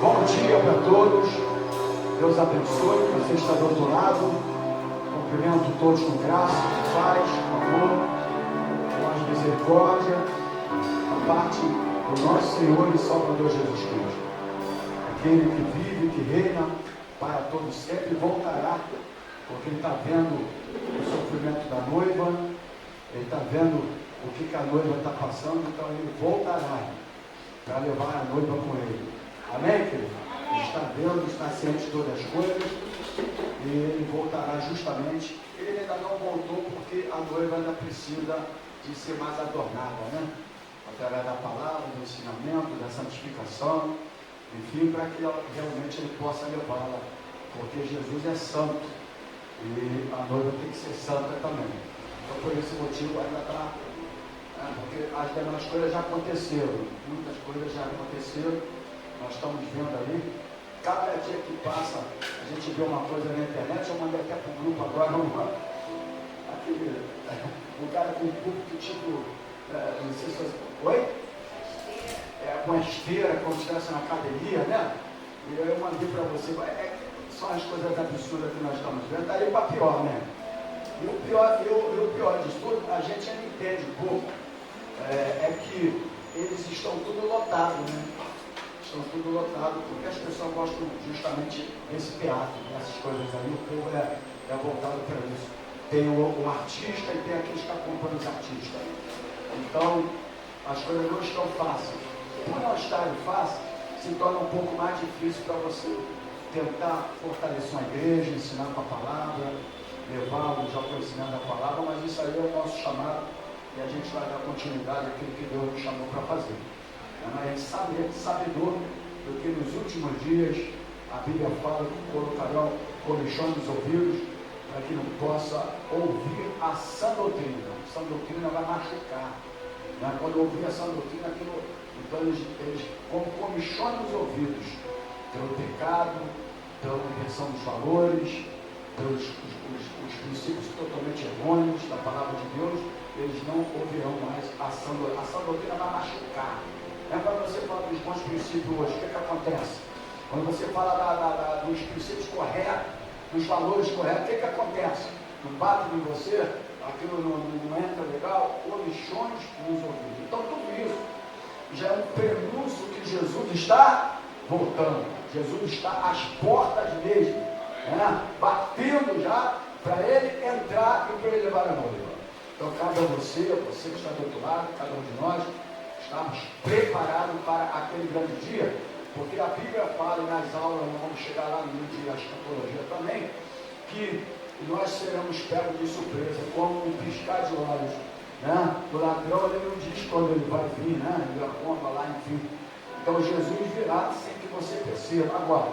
Bom dia para todos. Deus abençoe. Você está do outro lado. Cumprimento todos com graça, com paz, com amor, com misericórdia, a parte do nosso Senhor e Salvador Jesus Cristo. Aquele que vive, que reina para todos sempre, voltará, porque ele está vendo o sofrimento da noiva, ele está vendo o que a noiva está passando, então ele voltará para levar a noiva com ele. Amém, querido? Ele está vendo, está ciente de todas as coisas, e ele voltará justamente. Ele ainda não voltou porque a noiva ainda precisa de ser mais adornada, né? Através da palavra, do ensinamento, da santificação, enfim, para que realmente ele possa levá-la, porque Jesus é santo e a noiva tem que ser santa também. Então, por esse motivo, ainda está, porque as demais coisas já aconteceram, muitas coisas já aconteceram, nós estamos vendo ali. Cada dia que passa, a gente vê uma coisa na internet, eu mandei até para o grupo agora, um cara com um público tipo, não sei se você... Oi? Com a esteira, como se estivesse na academia, né? E eu mandei para você, são as coisas absurdas que nós estamos vendo, daí para pior, né? E o pior disso tudo, a gente ainda entende um pouco, é que eles estão tudo lotados, né? Estão tudo lotados, porque as pessoas gostam justamente desse teatro, dessas coisas aí, o povo é voltado para isso. Tem o artista e tem aqueles que acompanham os artistas. Então, as coisas não estão fáceis. Por não estarem fáceis, se torna um pouco mais difícil para você tentar fortalecer uma igreja, ensinar com a palavra, levá-los ao conhecimento da palavra, mas isso aí é o nosso chamado e a gente vai dar continuidade àquilo que Deus nos chamou para fazer. Mas sabedor do que nos últimos dias a Bíblia fala que colocarão comichão nos ouvidos para que não possa ouvir a sã doutrina. A sã doutrina vai machucar. Quando ouvir a sã doutrina, então eles como comichão nos ouvidos, pelo pecado, pela inversão dos valores, pelos os princípios totalmente errôneos da palavra de Deus, eles não ouvirão mais a sã doutrina. A sã doutrina vai machucar. Quando você fala dos bons princípios hoje, o que acontece? Quando você fala dos princípios corretos, dos valores corretos, o que acontece? Não bate em você, aquilo não entra legal, comichões nos ouvidos. Então tudo isso já é um prenúncio que Jesus está voltando. Jesus está às portas mesmo, batendo já para ele entrar e para ele levar a noiva. Então cabe a você que está do outro lado, cada um de nós, estamos preparados para aquele grande dia, porque a Bíblia fala, e nas aulas, nós vamos chegar lá no dia da escatologia também, que nós seremos pegos de surpresa, como um piscar de olhos. O ladrão, ele não diz quando ele vai vir, ele aponta lá, enfim. Então Jesus virá sem que você perceba. Agora,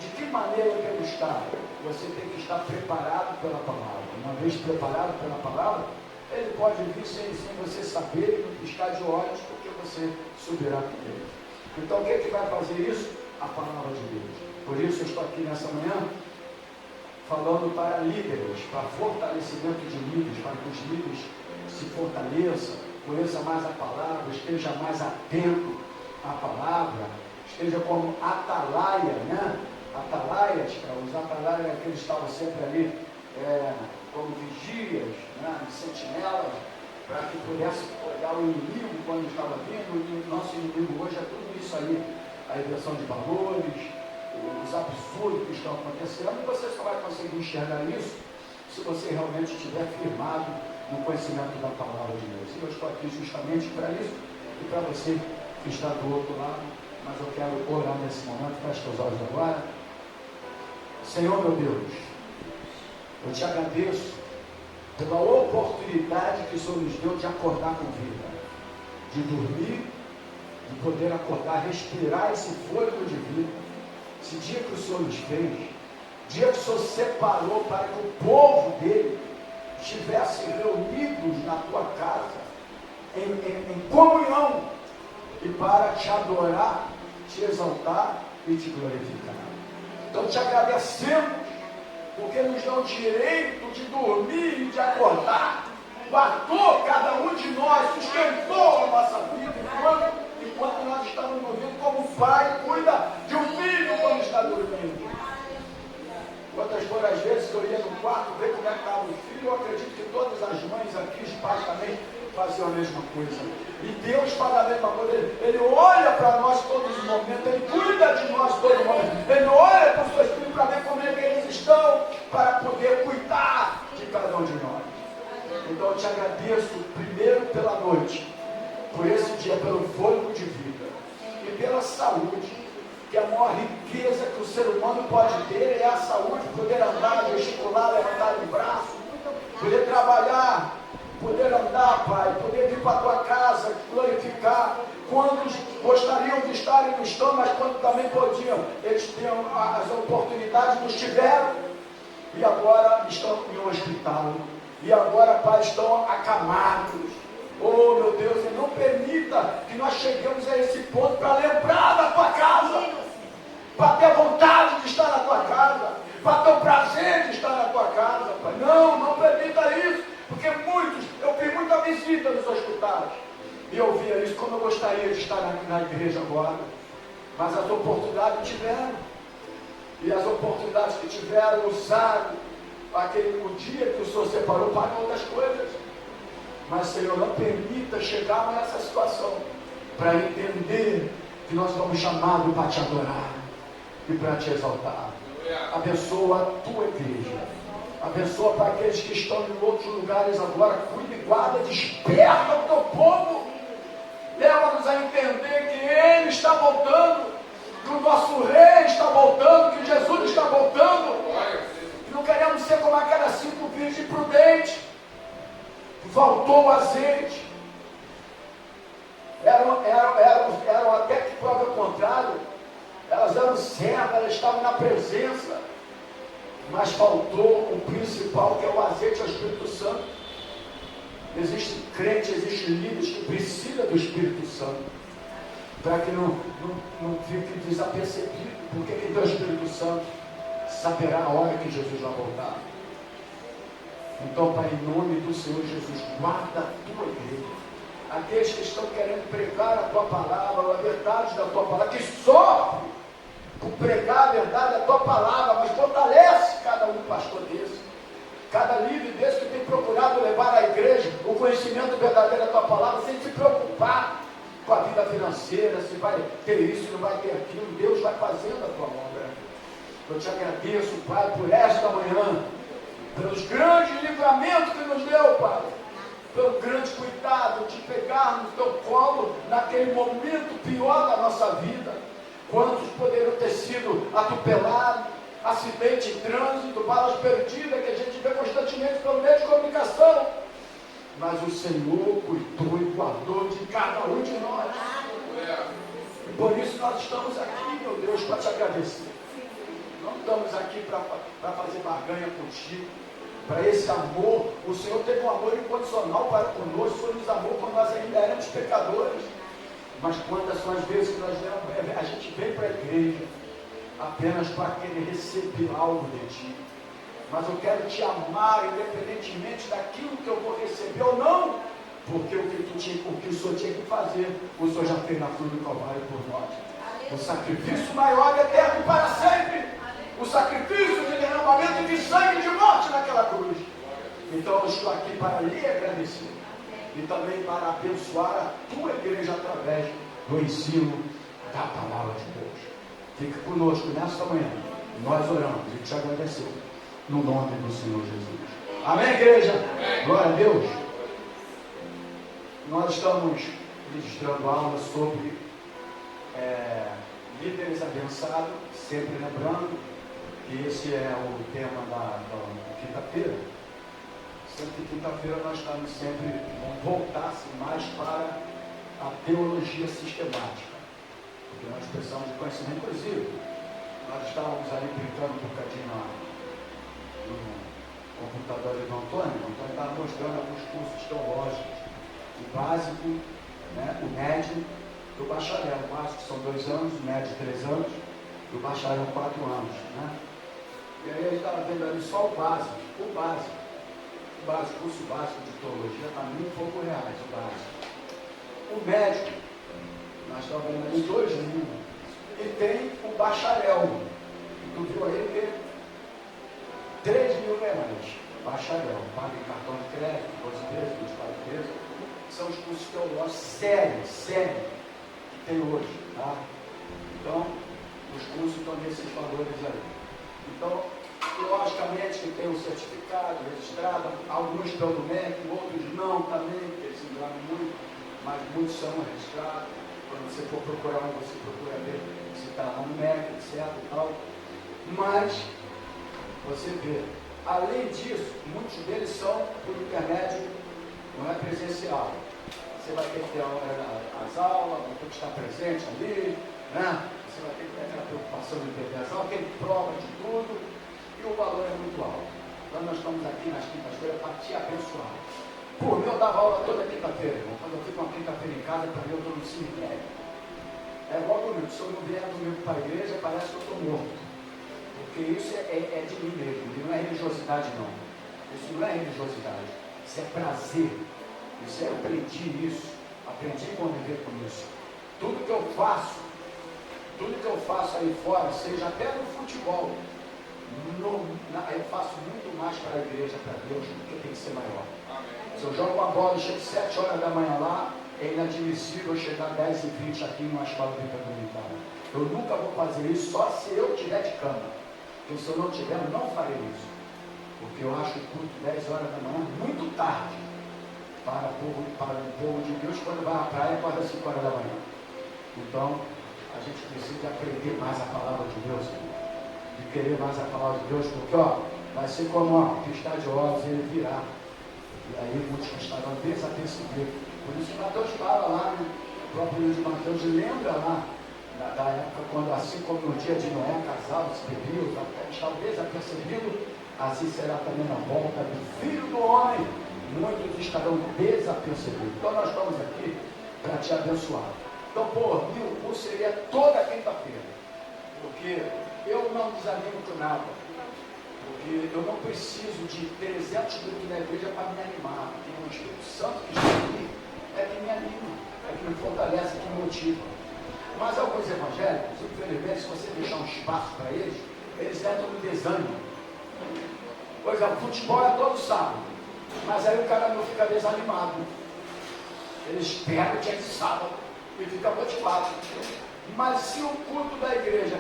de que maneira que está? Você tem que estar preparado pela palavra. Uma vez preparado pela palavra, ele pode vir sem você saber, e não piscar de olhos, porque você subirá com ele. Então o que é que vai fazer isso? A palavra de Deus. Por isso eu estou aqui nessa manhã falando para líderes, para fortalecimento de líderes, para que os líderes se fortaleçam, conheça mais a palavra, esteja mais atento à palavra, esteja como atalaia, atalaias, os atalaias que eles estavam sempre ali como vigias, sentinelas, para que pudesse olhar o inimigo quando estava vindo. E o nosso inimigo hoje é tudo isso aí, a inversão de valores, os absurdos que estão acontecendo, e você só vai conseguir enxergar isso se você realmente estiver firmado no conhecimento da palavra de Deus. E eu estou aqui justamente para isso, e para você que está do outro lado, mas eu quero orar nesse momento. Feche os olhos agora. Senhor meu Deus, eu te agradeço pela oportunidade que o Senhor nos deu de acordar com vida, de dormir, de poder acordar, respirar esse fôlego de vida, esse dia que o Senhor nos fez, dia que o Senhor separou para que o povo dele estivesse reunidos na tua casa, em comunhão, e para te adorar, te exaltar e te glorificar. Então te agradecemos, porque nos dá o direito de dormir e de acordar, guardou cada um de nós, sustentou a nossa vida, enquanto nós estamos vivendo como o pai cuida de um fazer a mesma coisa. E Deus faz a mesma coisa. Ele olha para nós todos os momentos, Ele cuida de nós todos os momentos. Ele olha para os seus filhos para ver como é que eles estão, para poder cuidar de cada um de nós. Então eu te agradeço primeiro pela noite, por esse dia, pelo fôlego de vida e pela saúde, que a maior riqueza que o ser humano pode ter é a saúde, poder andar, gesticular, levantar o braço, poder trabalhar, poder andar, Pai, poder vir para a tua casa, glorificar. Quantos gostariam de estar e não estão, mas quantos também podiam, eles tinham as oportunidades, não tiveram, e agora estão em um hospital, e agora, Pai, estão acamados. Oh, meu Deus, e não permita que nós cheguemos a esse ponto para lembrar da tua casa, para ter vontade de estar na tua casa, para ter o prazer de estar na tua casa, Pai. Não permita isso, porque eu vi muita visita nos hospitais, e eu via isso como eu gostaria de estar na igreja agora, mas as oportunidades tiveram, e as oportunidades que tiveram, usaram o dia que o Senhor separou para outras coisas. Mas, Senhor, não permita chegarmos nessa situação para entender que nós fomos chamados para te adorar e para te exaltar. Abençoa a tua igreja. Abençoa para aqueles que estão em outros lugares agora. Cuida e guarda, desperta o teu povo. Leva-nos a entender que Ele está voltando, que o nosso Rei está voltando, que Jesus está voltando. E não queremos ser como aquelas 5 virgens prudentes. Faltou o azeite. Eram até que prova o contrário. Elas eram servas, elas estavam na presença. Mas faltou o principal, que é o azeite, é o Espírito Santo. Existe crente, existe líderes que precisam do Espírito Santo, para que não fique desapercebido. Porque quem tem o Espírito Santo saberá a hora que Jesus vai voltar. Então, Pai, em nome do Senhor Jesus, guarda a tua igreja. Aqueles que estão querendo pregar a tua palavra, a verdade da tua palavra, que sofre por pregar a verdade da tua palavra, mas fortalece cada um pastor desse, cada líder desse que tem procurado levar à igreja o conhecimento verdadeiro da tua palavra, sem se preocupar com a vida financeira, se vai ter isso, se não vai ter aquilo. Deus vai fazendo a tua obra. Eu te agradeço, Pai, por esta manhã, pelos grandes livramentos que nos deu, Pai, pelo grande cuidado de pegar no teu colo naquele momento pior da nossa vida. Quantos poderiam ter sido atropelados, acidente em trânsito, balas perdidas, que a gente vê constantemente pelo meio de comunicação, mas o Senhor cuidou e guardou de cada um de nós, e por isso nós estamos aqui, meu Deus, para te agradecer. Não estamos aqui para fazer barganha contigo, para esse amor. O Senhor teve um amor incondicional para conosco. O Senhor nos amou quando nós ainda éramos pecadores. Mas quantas são as vezes que a gente vem para a igreja apenas para querer receber algo de ti. Mas eu quero te amar independentemente daquilo que eu vou receber ou não, porque o que o Senhor tinha que fazer, o Senhor já fez na cruz do Calvário por nós. O sacrifício maior e eterno para sempre. O sacrifício de derramamento de sangue de morte naquela cruz. Então eu estou aqui para lhe agradecer e também para abençoar a tua igreja através do ensino da palavra de Deus. Fique conosco nesta manhã. Nós oramos e te agradecemos no nome do Senhor Jesus. Amém, igreja? Amém. Glória a Deus. Nós estamos ministrando aulas sobre líderes abençados, sempre lembrando que esse é o tema da quinta-feira. Sempre quinta-feira nós estamos sempre, vamos voltar mais para a teologia sistemática, porque nós precisamos de conhecimento. Inclusive, nós estávamos ali brincando um bocadinho no computador do Antônio. O Antônio estava mostrando alguns cursos teológicos, o básico, né, o médio e o bacharel. O básico são 2 anos, o médio 3 anos e o bacharel 4 anos, né? E aí a gente estava vendo ali só o básico, curso básico de teologia está R$1.000 e pouco, o básico. O médico, nós estamos vendo ali 2.000, e tem o bacharel, tu viu aí, tem R$3.000, bacharel, paga em cartão de crédito, 12 vezes, 24 vezes, são os cursos teológicos sérios que tem hoje, tá? Então, os cursos estão nesses valores aí. Então, logicamente que tem o certificado registrado, alguns pelo MEC, outros não também, porque eles enganam muito, mas muitos são registrados. Quando você for procurar um, você procura ver se está lá no MEC, etc. e tal. Mas, você vê, além disso, muitos deles são por intermédio, não é presencial. Você vai ter que ter as aulas, vai ter que estar presente ali, né? Você vai ter que ter aquela preocupação de ter as aulas, tem prova de tudo, e o valor é muito alto. Então nós estamos aqui nas quintas-feiras para te abençoar. Por mim, eu dava aula toda quinta-feira, irmão. Quando eu fico uma quinta-feira em casa, para mim eu estou no cemitério. É igual comigo, se eu não vier domingo para a igreja, parece que eu estou morto. Porque isso é de mim mesmo, não é religiosidade não. Isso não é religiosidade, isso é prazer. Isso eu aprendi isso, aprendi a conviver com isso. Tudo que eu faço aí fora, seja até no futebol, eu faço muito mais para a igreja, para Deus, porque tem que ser maior. Se eu jogo uma bola e chego 7 horas da manhã lá, é inadmissível chegar 10h20 aqui numa escola bíblica dominical. Eu nunca vou fazer isso, só se eu estiver de cama. Porque se eu não tiver, eu não farei isso. Porque eu acho o culto 10 horas da manhã muito tarde para o povo de Deus quando vai à praia quase 5 horas da manhã. Então, a gente precisa aprender mais a palavra de Deus, de querer mais a palavra de Deus, porque vai ser como uma pista de ovos, ele virá. E aí muitos estarão desapercebidos. Por isso Mateus fala lá, né? O próprio livro de Mateus lembra lá da época quando, assim como no dia de Noé, casavam-se, bebiam, estavam desapercebidos, assim será também na volta do Filho do Homem. Muitos estarão desapercebidos. Então nós estamos aqui para te abençoar. Então, por mim, o curso seria toda quinta-feira. Porque eu não desanimo com nada. Porque eu não preciso de 300 minutos na igreja para me animar. Porque o Espírito Santo que está aqui é que me anima, é que me fortalece, que me motiva. Mas alguns evangélicos, infelizmente, se você deixar um espaço para eles, eles entram no desânimo. Por exemplo, futebol é todo sábado. Mas aí o cara não fica desanimado. Ele espera o dia de sábado e fica motivado. Mas se o culto da igreja,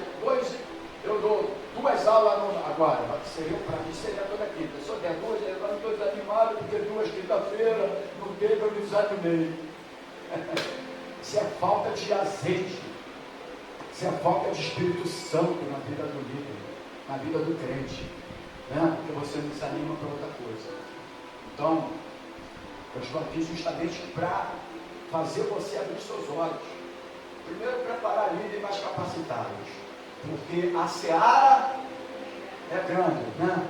eu dou 2 aulas agora, para mim seria toda quinta. Se eu der 2, eu não estou desanimado, porque 2 quinta-feira, não teve, eu me desanimei. Isso é falta de azeite. Isso é falta de Espírito Santo na vida do líder, na vida do crente. Né? Porque você não desanima para outra coisa. Então, eu estou aqui justamente para fazer você abrir seus olhos. Primeiro, preparar líderes mais capacitados. Porque a seara é grande, né?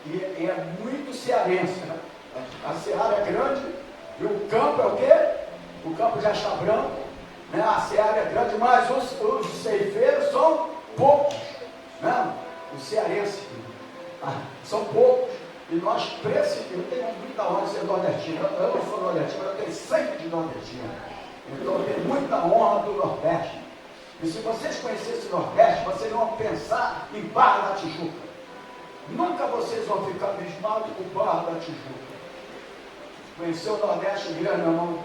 E é muito cearense, né? A seara é grande e o campo é o quê? O campo já está branco, né? A seara é grande, mas os ceifeiros são poucos, né? Os cearenses são poucos. E nós precisamos, eu tenho muita honra de ser nordestino. Eu não sou nordestino, eu tenho sangue de nordestino. Então eu tenho muita honra do Nordeste. E se vocês conhecessem o Nordeste, vocês vão pensar em Barra da Tijuca. Nunca vocês vão ficar abismados com Barra da Tijuca. Conheceu o Nordeste grande, meu irmão?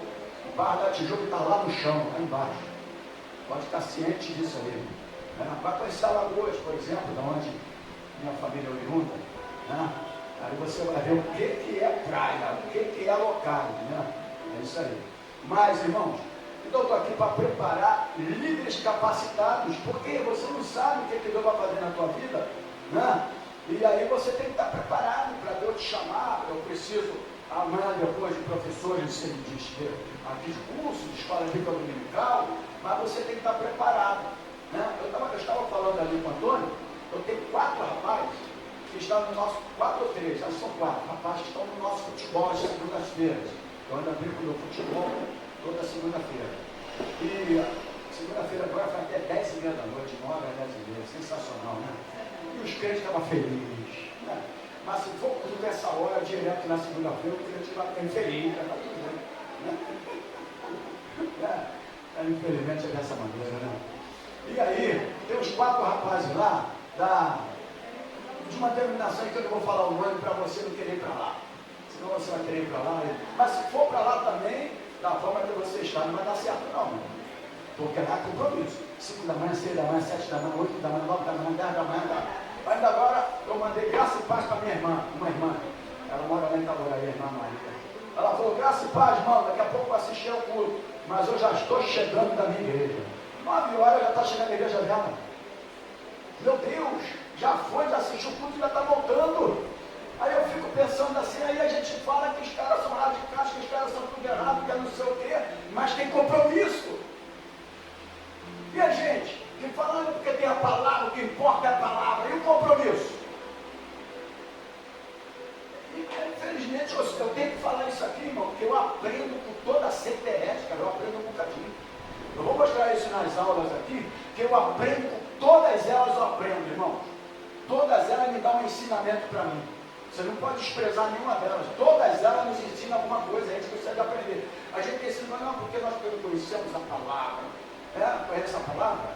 Barra da Tijuca está lá no chão, lá embaixo. Pode ficar ciente disso aí. Vai conhecer Alagoas, por exemplo, de onde minha família é oriunda. Né? Aí você vai ver o que é praia, o que é local. Né? É isso aí. Mas, irmãos, então eu estou aqui para preparar líderes capacitados, porque você não sabe o que Deus vai fazer na tua vida, né? E aí você tem que estar preparado para Deus te chamar. Eu preciso, amanhã, depois de professores aqui de curso, de escola bíblica dominical, mas você tem que estar preparado. Né? Eu estava falando ali com o Antônio, eu tenho 4 rapazes que estão no nosso, 4 ou 3, acho que são 4 rapazes que estão no nosso futebol às segundas-feiras. Eu ainda brinco no futebol toda segunda-feira. E segunda-feira agora vai até 10h30 da noite, 9 a 10h30, sensacional, né? E os crentes estavam felizes, né? Mas se for tudo nessa hora, direto na segunda-feira, o crente vai ficar infeliz, já está tudo bem. Né? Infelizmente é dessa maneira, né? E aí, tem uns 4 rapazes lá, de uma denominação que eu não vou falar o nome para você não querer ir para lá. Senão você vai querer ir para lá. Mas se for para lá também, da forma que você está, não vai dar certo não, meu. Porque há compromisso. 5 da manhã, 6 da manhã, 7 da manhã, 8 da manhã, 9 da manhã, 10 da manhã, tá? Ainda agora eu mandei graça e paz para minha irmã, uma irmã. Ela mora lá em Itaboraí, a irmã Maria. Ela falou, graça e paz, irmão, daqui a pouco eu assistir ao culto. Mas eu já estou chegando da minha igreja. 9 horas já está chegando a igreja dela. Meu Deus, já foi, já assistiu o culto e já está voltando. Aí eu fico pensando assim, aí a gente fala que os caras são radicais, que os caras são tudo errado, que é não sei o quê, mas tem compromisso. E a gente, que falando porque tem a palavra, o que importa é a palavra, e o compromisso? E, infelizmente, eu tenho que falar isso aqui, irmão, porque eu aprendo com toda a seita herética, eu aprendo um bocadinho. Eu vou mostrar isso nas aulas aqui, que eu aprendo com todas elas, eu aprendo, irmão. Todas elas me dão um ensinamento para mim. Você não pode desprezar nenhuma delas. Todas elas nos ensinam alguma coisa, a gente consegue aprender. A gente ensina, não, porque nós conhecemos a palavra. Conhece a palavra?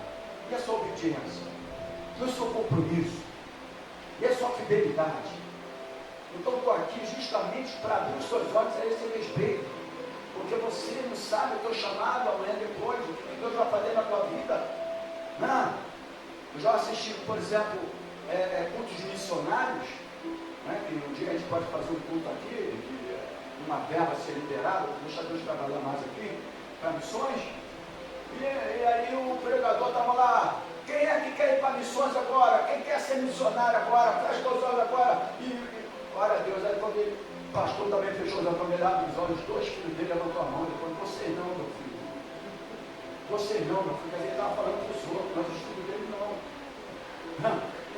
E a sua obediência? E o seu compromisso? E a sua fidelidade? Então estou aqui justamente para abrir os seus olhos a esse respeito. Porque você não sabe o teu chamado amanhã depois, o que Deus vai fazer na tua vida. Não. Eu já assisti, por exemplo, cultos missionários, né, que um dia a gente pode fazer um culto aqui, uma verba ser liberada, deixa Deus trabalhar mais aqui, para missões. E aí o pregador estava lá, quem é que quer ir para missões agora? Quem quer ser missionário agora? Fecha os olhos agora. Glória a Deus, aí quando o pastor também fechou os olhos, os olhos, 2 filhos dele levantou a mão, ele falou, você não, meu filho. Você não, meu filho. Ele estava falando para os outros, mas os filhos dele não.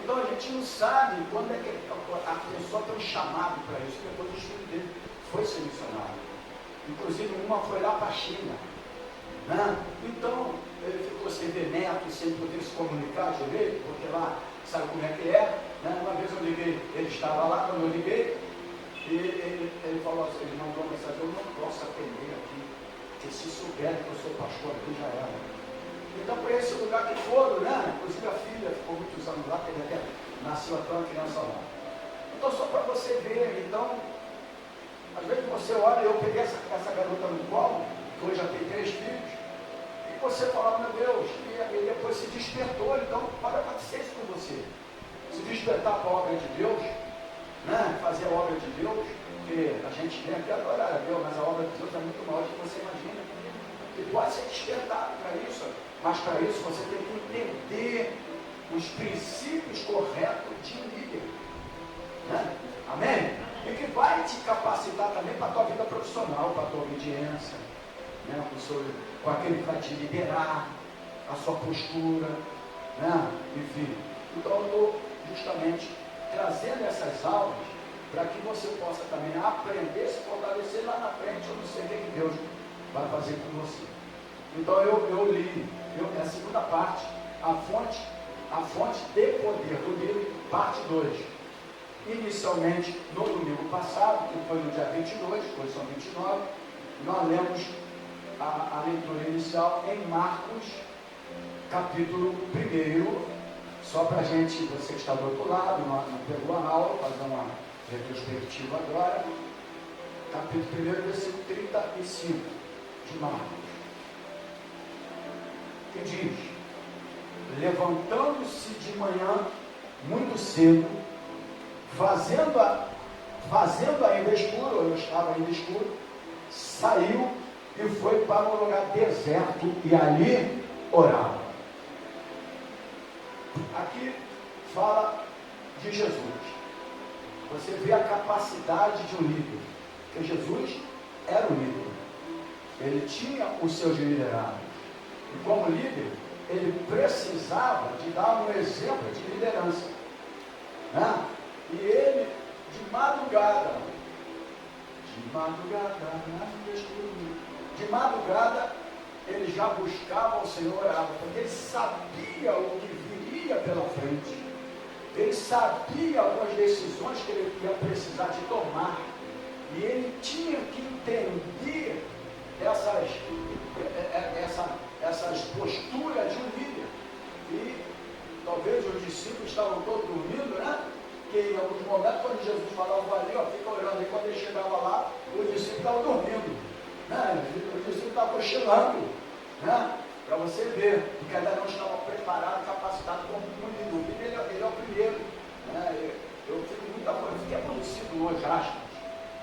Então a gente não sabe quando é que a pessoa tem um chamado para isso. Depois o filho dele foi ser missionário. Inclusive uma foi lá para a China. Então ele ficou sem ver neto, sem poder se comunicar direito, porque lá sabe como é que é. Uma vez eu liguei, ele estava lá, quando eu liguei, e ele falou assim, ele mandou uma mensagem, eu não posso atender aqui, porque se souberem que eu sou pastor aqui, já era. Então para esse lugar que foram, né? Inclusive a filha ficou muitos anos lá, teve até, nasceu até uma criança lá. Então só para você ver, então, às vezes você olha, eu peguei essa garota no colo, que hoje já tem 3 filhos, e você fala, meu Deus, e depois se despertou, então pode acontecer isso com você. Se despertar para a obra de Deus, né? Fazer a obra de Deus, porque a gente vem aqui adorar a Deus, mas a obra de Deus é muito maior do que você imagina. E pode ser despertado para isso, mas para isso você tem que entender os princípios corretos de um líder. Né? Amém? E que vai te capacitar também para a tua vida profissional, para a tua obediência, né? Com aquele que vai te liderar, a sua postura, né? Enfim. Então eu estou justamente trazendo essas aulas para que você possa também aprender, se fortalecer lá na frente. Eu não sei o que Deus vai fazer com você. Então eu li a segunda parte, a fonte de poder do livro, parte 2. Inicialmente, no domingo passado, que foi no dia 22, hoje são 29, nós lemos a leitura inicial em Marcos, capítulo 1. Só para a gente, você que está do outro lado, não pegou a aula, fazer uma retrospectiva agora. Capítulo 1, versículo 35 de Marcos. Que diz: levantando-se de manhã, muito cedo, fazendo ainda escuro, eu estava ainda escuro, saiu e foi para um lugar deserto e ali orava. Aqui fala de Jesus. Você vê a capacidade de um líder, porque Jesus era um líder, ele tinha os seus liderados, e como líder, ele precisava de dar um exemplo de liderança, né? E ele, de madrugada, ele já buscava o Senhor, orava, porque ele sabia o que viria pela frente, ele sabia algumas decisões que ele ia precisar de tomar, e ele tinha que entender essas posturas de um líder. E talvez os discípulos estavam todos dormindo, né? Que em alguns momentos, quando Jesus falava ali, ó, fica orando, e quando ele chegava lá, os discípulos estavam dormindo. Né? Jesus está cochilando, né? Para você ver, porque ainda não estava preparado, capacitado como um líder. O líder ele é o primeiro. Né? Eu fiquei aborrecido hoje, acho,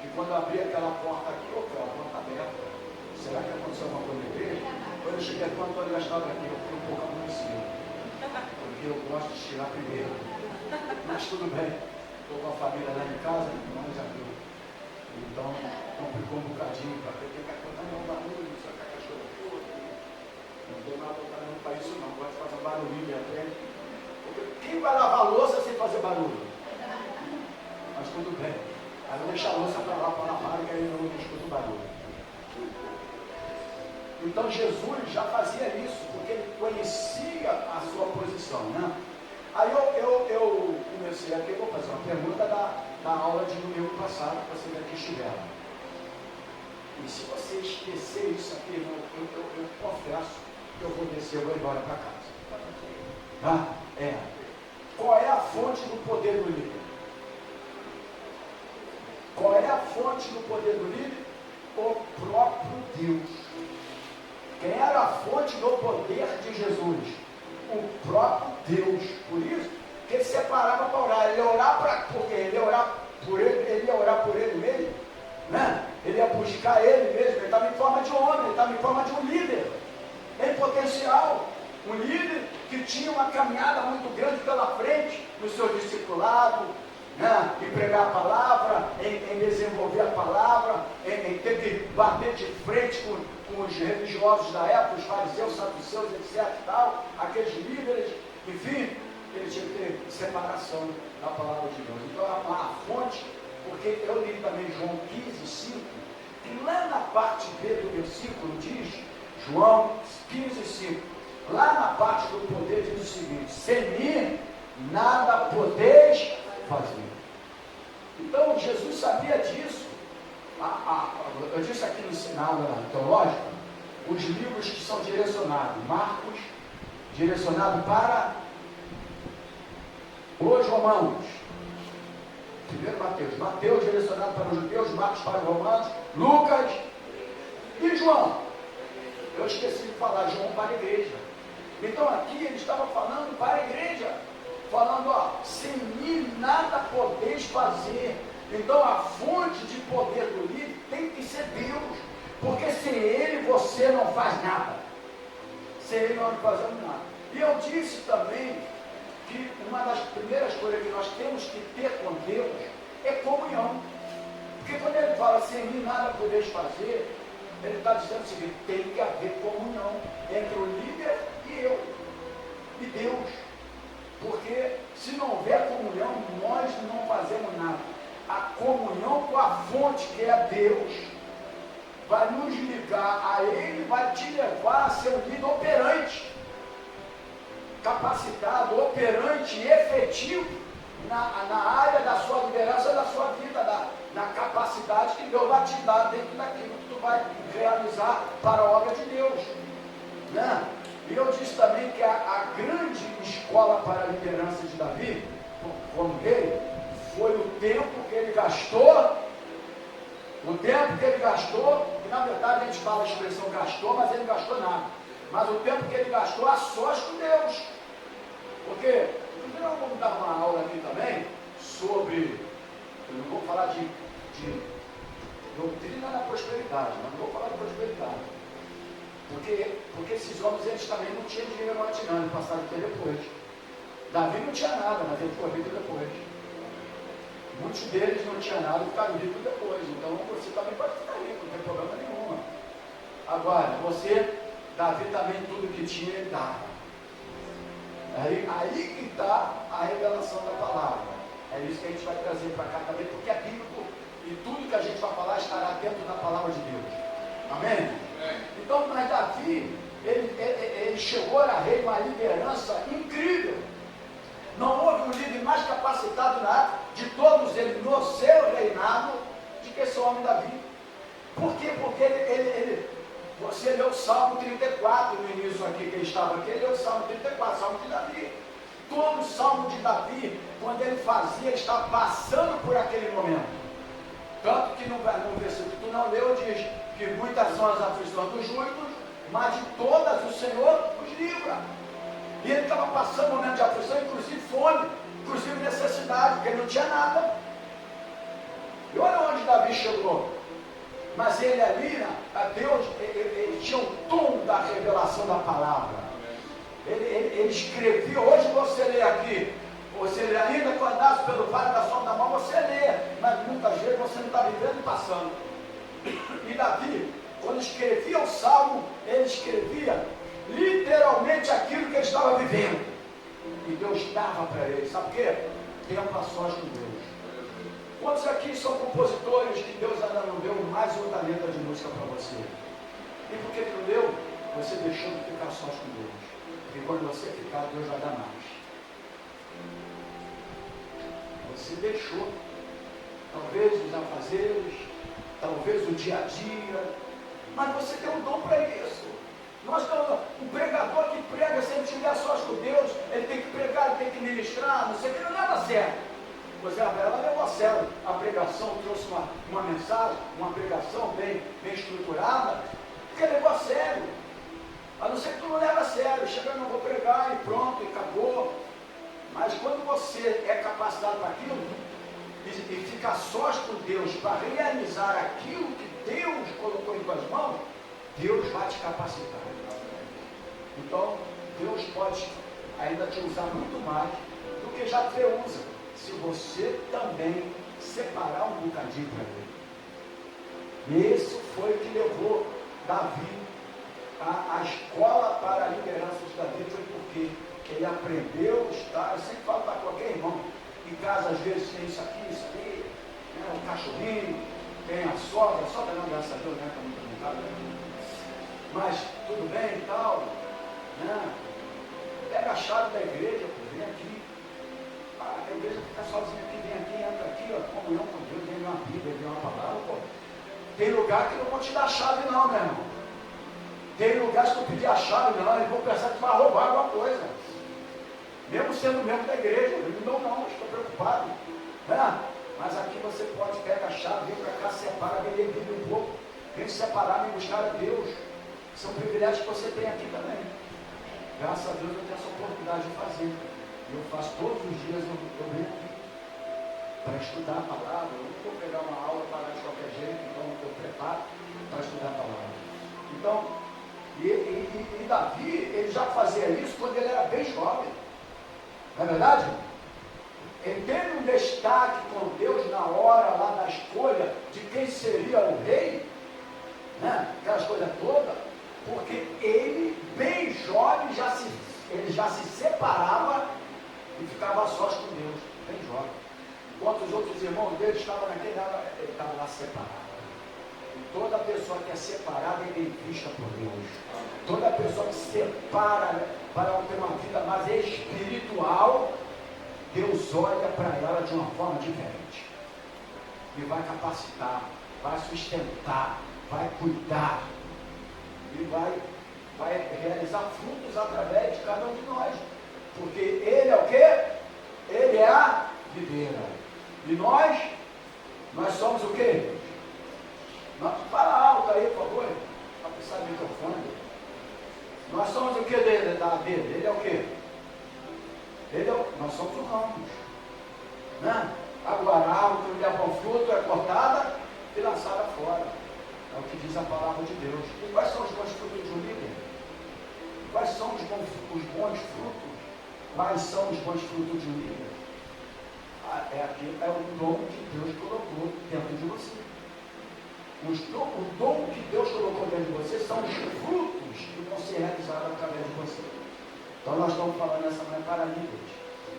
que quando eu abri aquela porta aqui, a porta aberta. Será que aconteceu alguma coisa na igreja? Quando eu cheguei aqui, o Antônio já estava aqui, eu fiquei um pouco aborrecido, porque eu gosto de chegar primeiro. Mas tudo bem, estou com a família lá em casa, irmãos aqui. Então, complicou um bocadinho, para ter que acordar meu barulho, não sei o que a cachorra pula. Não tem nada para isso não, gosto de fazer barulhinho até. Porque quem vai lavar a louça sem fazer barulho? Mas tudo bem. Aí eu deixo a louça para lá, para lavar, que aí eu não escuto barulho. Então Jesus já fazia isso, porque ele conhecia a sua posição, né? Aí eu comecei aqui, vou fazer uma pergunta da aula de domingo passado, que vocês aqui estiveram. E se você esquecer isso aqui, eu confesso que eu vou descer, eu vou embora para casa. Tá? Qual é a fonte do poder do líder? Qual é a fonte do poder do líder? O próprio Deus. Quem era a fonte do poder de Jesus? O próprio Deus. Por isso que ele separava para orar. Ele ia orar porque ele ia orar por ele, ele ia orar por ele mesmo, né? Ele ia buscar ele mesmo. Ele estava em forma de homem, ele estava em forma de um líder em potencial. Um líder que tinha uma caminhada muito grande pela frente no seu discipulado, né? Em pregar a palavra, em desenvolver a palavra, em ter que bater de frente com os religiosos da época, os fariseus, saduceus, etc. Tal, aqueles líderes, enfim, ele tinha que ter separação da palavra de Deus. Então a fonte, porque eu li também João 15:5, e lá na parte B do versículo diz, João 15:5, lá na parte do poder diz o seguinte: sem mim nada podeis fazer. Então Jesus sabia disso. Eu disse aqui no ensinado teológico, os livros que são direcionados, Marcos, direcionado para os romanos, primeiro Mateus direcionado para os judeus, Marcos para os romanos, Lucas e João. Eu esqueci de falar, João para a igreja. Então aqui ele estava falando para a igreja, falando, sem mim nada podeis fazer. Então a fonte de poder do líder tem que ser Deus, porque sem ele você não faz nada. Sem ele nós não fazemos nada. E eu disse também que uma das primeiras coisas que nós temos que ter com Deus é comunhão. Porque quando ele fala sem mim nada podeis fazer, ele está dizendo o seguinte: tem que haver comunhão entre o líder e eu, e Deus. Porque se não houver comunhão, nós não fazemos nada. A comunhão com a fonte, que é Deus, vai nos ligar a Ele, vai te levar a ser um líder operante, capacitado, operante e efetivo na área da sua liderança, da sua vida, na capacidade que Deus vai te dar dentro daquilo que tu vai realizar para a obra de Deus, né? E eu disse também que a grande escola para a liderança de Davi, como rei, foi o tempo que ele gastou, que na verdade a gente fala a expressão gastou, mas ele não gastou nada, mas o tempo que ele gastou a sós com Deus. Porque nós vamos dar uma aula aqui também sobre, eu não vou falar de doutrina da prosperidade, mas não vou falar de prosperidade, porque esses homens eles também não tinham dinheiro antes não, eles passaram a ter depois. Davi não tinha nada, mas ele ficou rico depois. Muitos deles não tinham nada e ficaram ricos depois. Então você também pode ficar rico, não tem problema nenhum. Agora, Davi também tudo que tinha ele dava. Aí que está a revelação da palavra. É isso que a gente vai trazer para cá também, porque é bíblico e tudo que a gente vai falar estará dentro da palavra de Deus. Amém? Então, mas Davi, ele chegou a rei, uma liderança incrível. Não houve um líder mais capacitado de todos eles no seu reinado do que esse homem Davi. Por quê? Porque você leu o Salmo 34 no início aqui, que ele estava aqui, ele leu o Salmo 34, Salmo de Davi. Todo o Salmo de Davi, quando ele fazia, ele estava passando por aquele momento. Tanto que no versículo que tu não leu, diz que muitas são as aflições dos justos, mas de todas o Senhor os livra. E ele estava passando um momento de aflição, inclusive fome, inclusive necessidade, porque ele não tinha nada. E olha onde Davi chegou. Mas ele ali, Deus, ele tinha o tom da revelação da palavra. Ele escrevia, hoje você lê aqui, você lê, ainda que andasse pelo vale da sombra da morte, você lê, mas muitas vezes você não está vivendo e passando. E Davi, quando escrevia o salmo, ele escrevia literalmente aquilo que ele estava vivendo. E Deus dava para ele, sabe o quê? Tempo a sós com Deus. Quantos aqui são compositores que Deus ainda não deu mais outra letra de música para você? E por que não deu? Você deixou de ficar sós com Deus. Porque quando você ficar, Deus vai dar mais. Você deixou. Talvez os afazeres, talvez o dia a dia, mas você tem um dom para isso. Nós temos um pregador que prega, se ele estiver sós com Deus, ele tem que pregar, ele tem que ministrar, não sei o que, não leva a sério. José ela levou a sério a pregação, trouxe uma mensagem, uma pregação bem estruturada, porque levou a sério. A não ser que tu não leva a sério, chega, não vou pregar e pronto, e acabou. Mas quando você é capacitado para aquilo, e fica sós com Deus para realizar aquilo que Deus colocou em tuas mãos, Deus vai te capacitar. Então, Deus pode ainda te usar muito mais do que já te usa, se você também separar um bocadinho para ele. E esse foi o que levou Davi, a escola para a liderança de Davi foi porque ele aprendeu a estar, eu sempre falo para qualquer irmão, em casa às vezes tem isso aqui, né, um cachorrinho, tem a sogra não, graças a Deus, né, está muito brincado, né? Mas tudo bem e tal, né? Pega a chave da igreja, vem aqui, a igreja fica sozinha aqui, vem aqui, entra aqui, ó, comunhão com Deus, vem uma Bíblia, vem uma palavra, pô. Tem lugar que não vão te dar a chave não, meu irmão. Tem lugares que tu pedir a chave não, eles vão pensar que tu vai roubar alguma coisa. Mesmo sendo membro da igreja, eles não, estou preocupado. Né? Mas aqui você pode pegar a chave, vem para cá, separa, vem ler Bíblia um pouco, vem separar, vem buscar a Deus. São privilégios que você tem aqui também. Graças a Deus eu tenho essa oportunidade de fazer. Eu faço todos os dias, eu venho aqui para estudar a palavra. Eu não vou pegar uma aula para de qualquer jeito, então eu preparo para estudar a palavra. Então, e Davi, ele já fazia isso quando ele era bem jovem. Não é verdade? Ele teve um destaque com Deus na hora lá da escolha de quem seria o rei, né? Aquelas coisas todas, porque ele, bem jovem, ele já se separava e ficava sós com Deus, bem jovem. Enquanto os outros irmãos dele estavam naquele lado, ele estava lá separado. E toda pessoa que é separada é bem vista por Deus. Toda pessoa que se separa para ter uma vida mais espiritual, Deus olha para ela de uma forma diferente. E vai capacitar, vai sustentar, vai cuidar. E vai realizar frutos através de cada um de nós. Porque ele é o quê? Ele é a videira. E nós somos o quê? Fala alto aí, por favor. Para precisar do microfone. Nós somos o que da abelha? Ele é o quê? Nós somos os ramos. Né? Agora a árvore que não der bom fruto é cortada e lançada fora. É o que diz a palavra de Deus. E quais são os bons frutos de um líder? Quais são os bons frutos? Quais são os bons frutos de um líder? É o dom que Deus colocou dentro de você. O dom que Deus colocou dentro de você são os frutos que vão ser realizados através de você. Então nós estamos falando nessa manhã para líderes.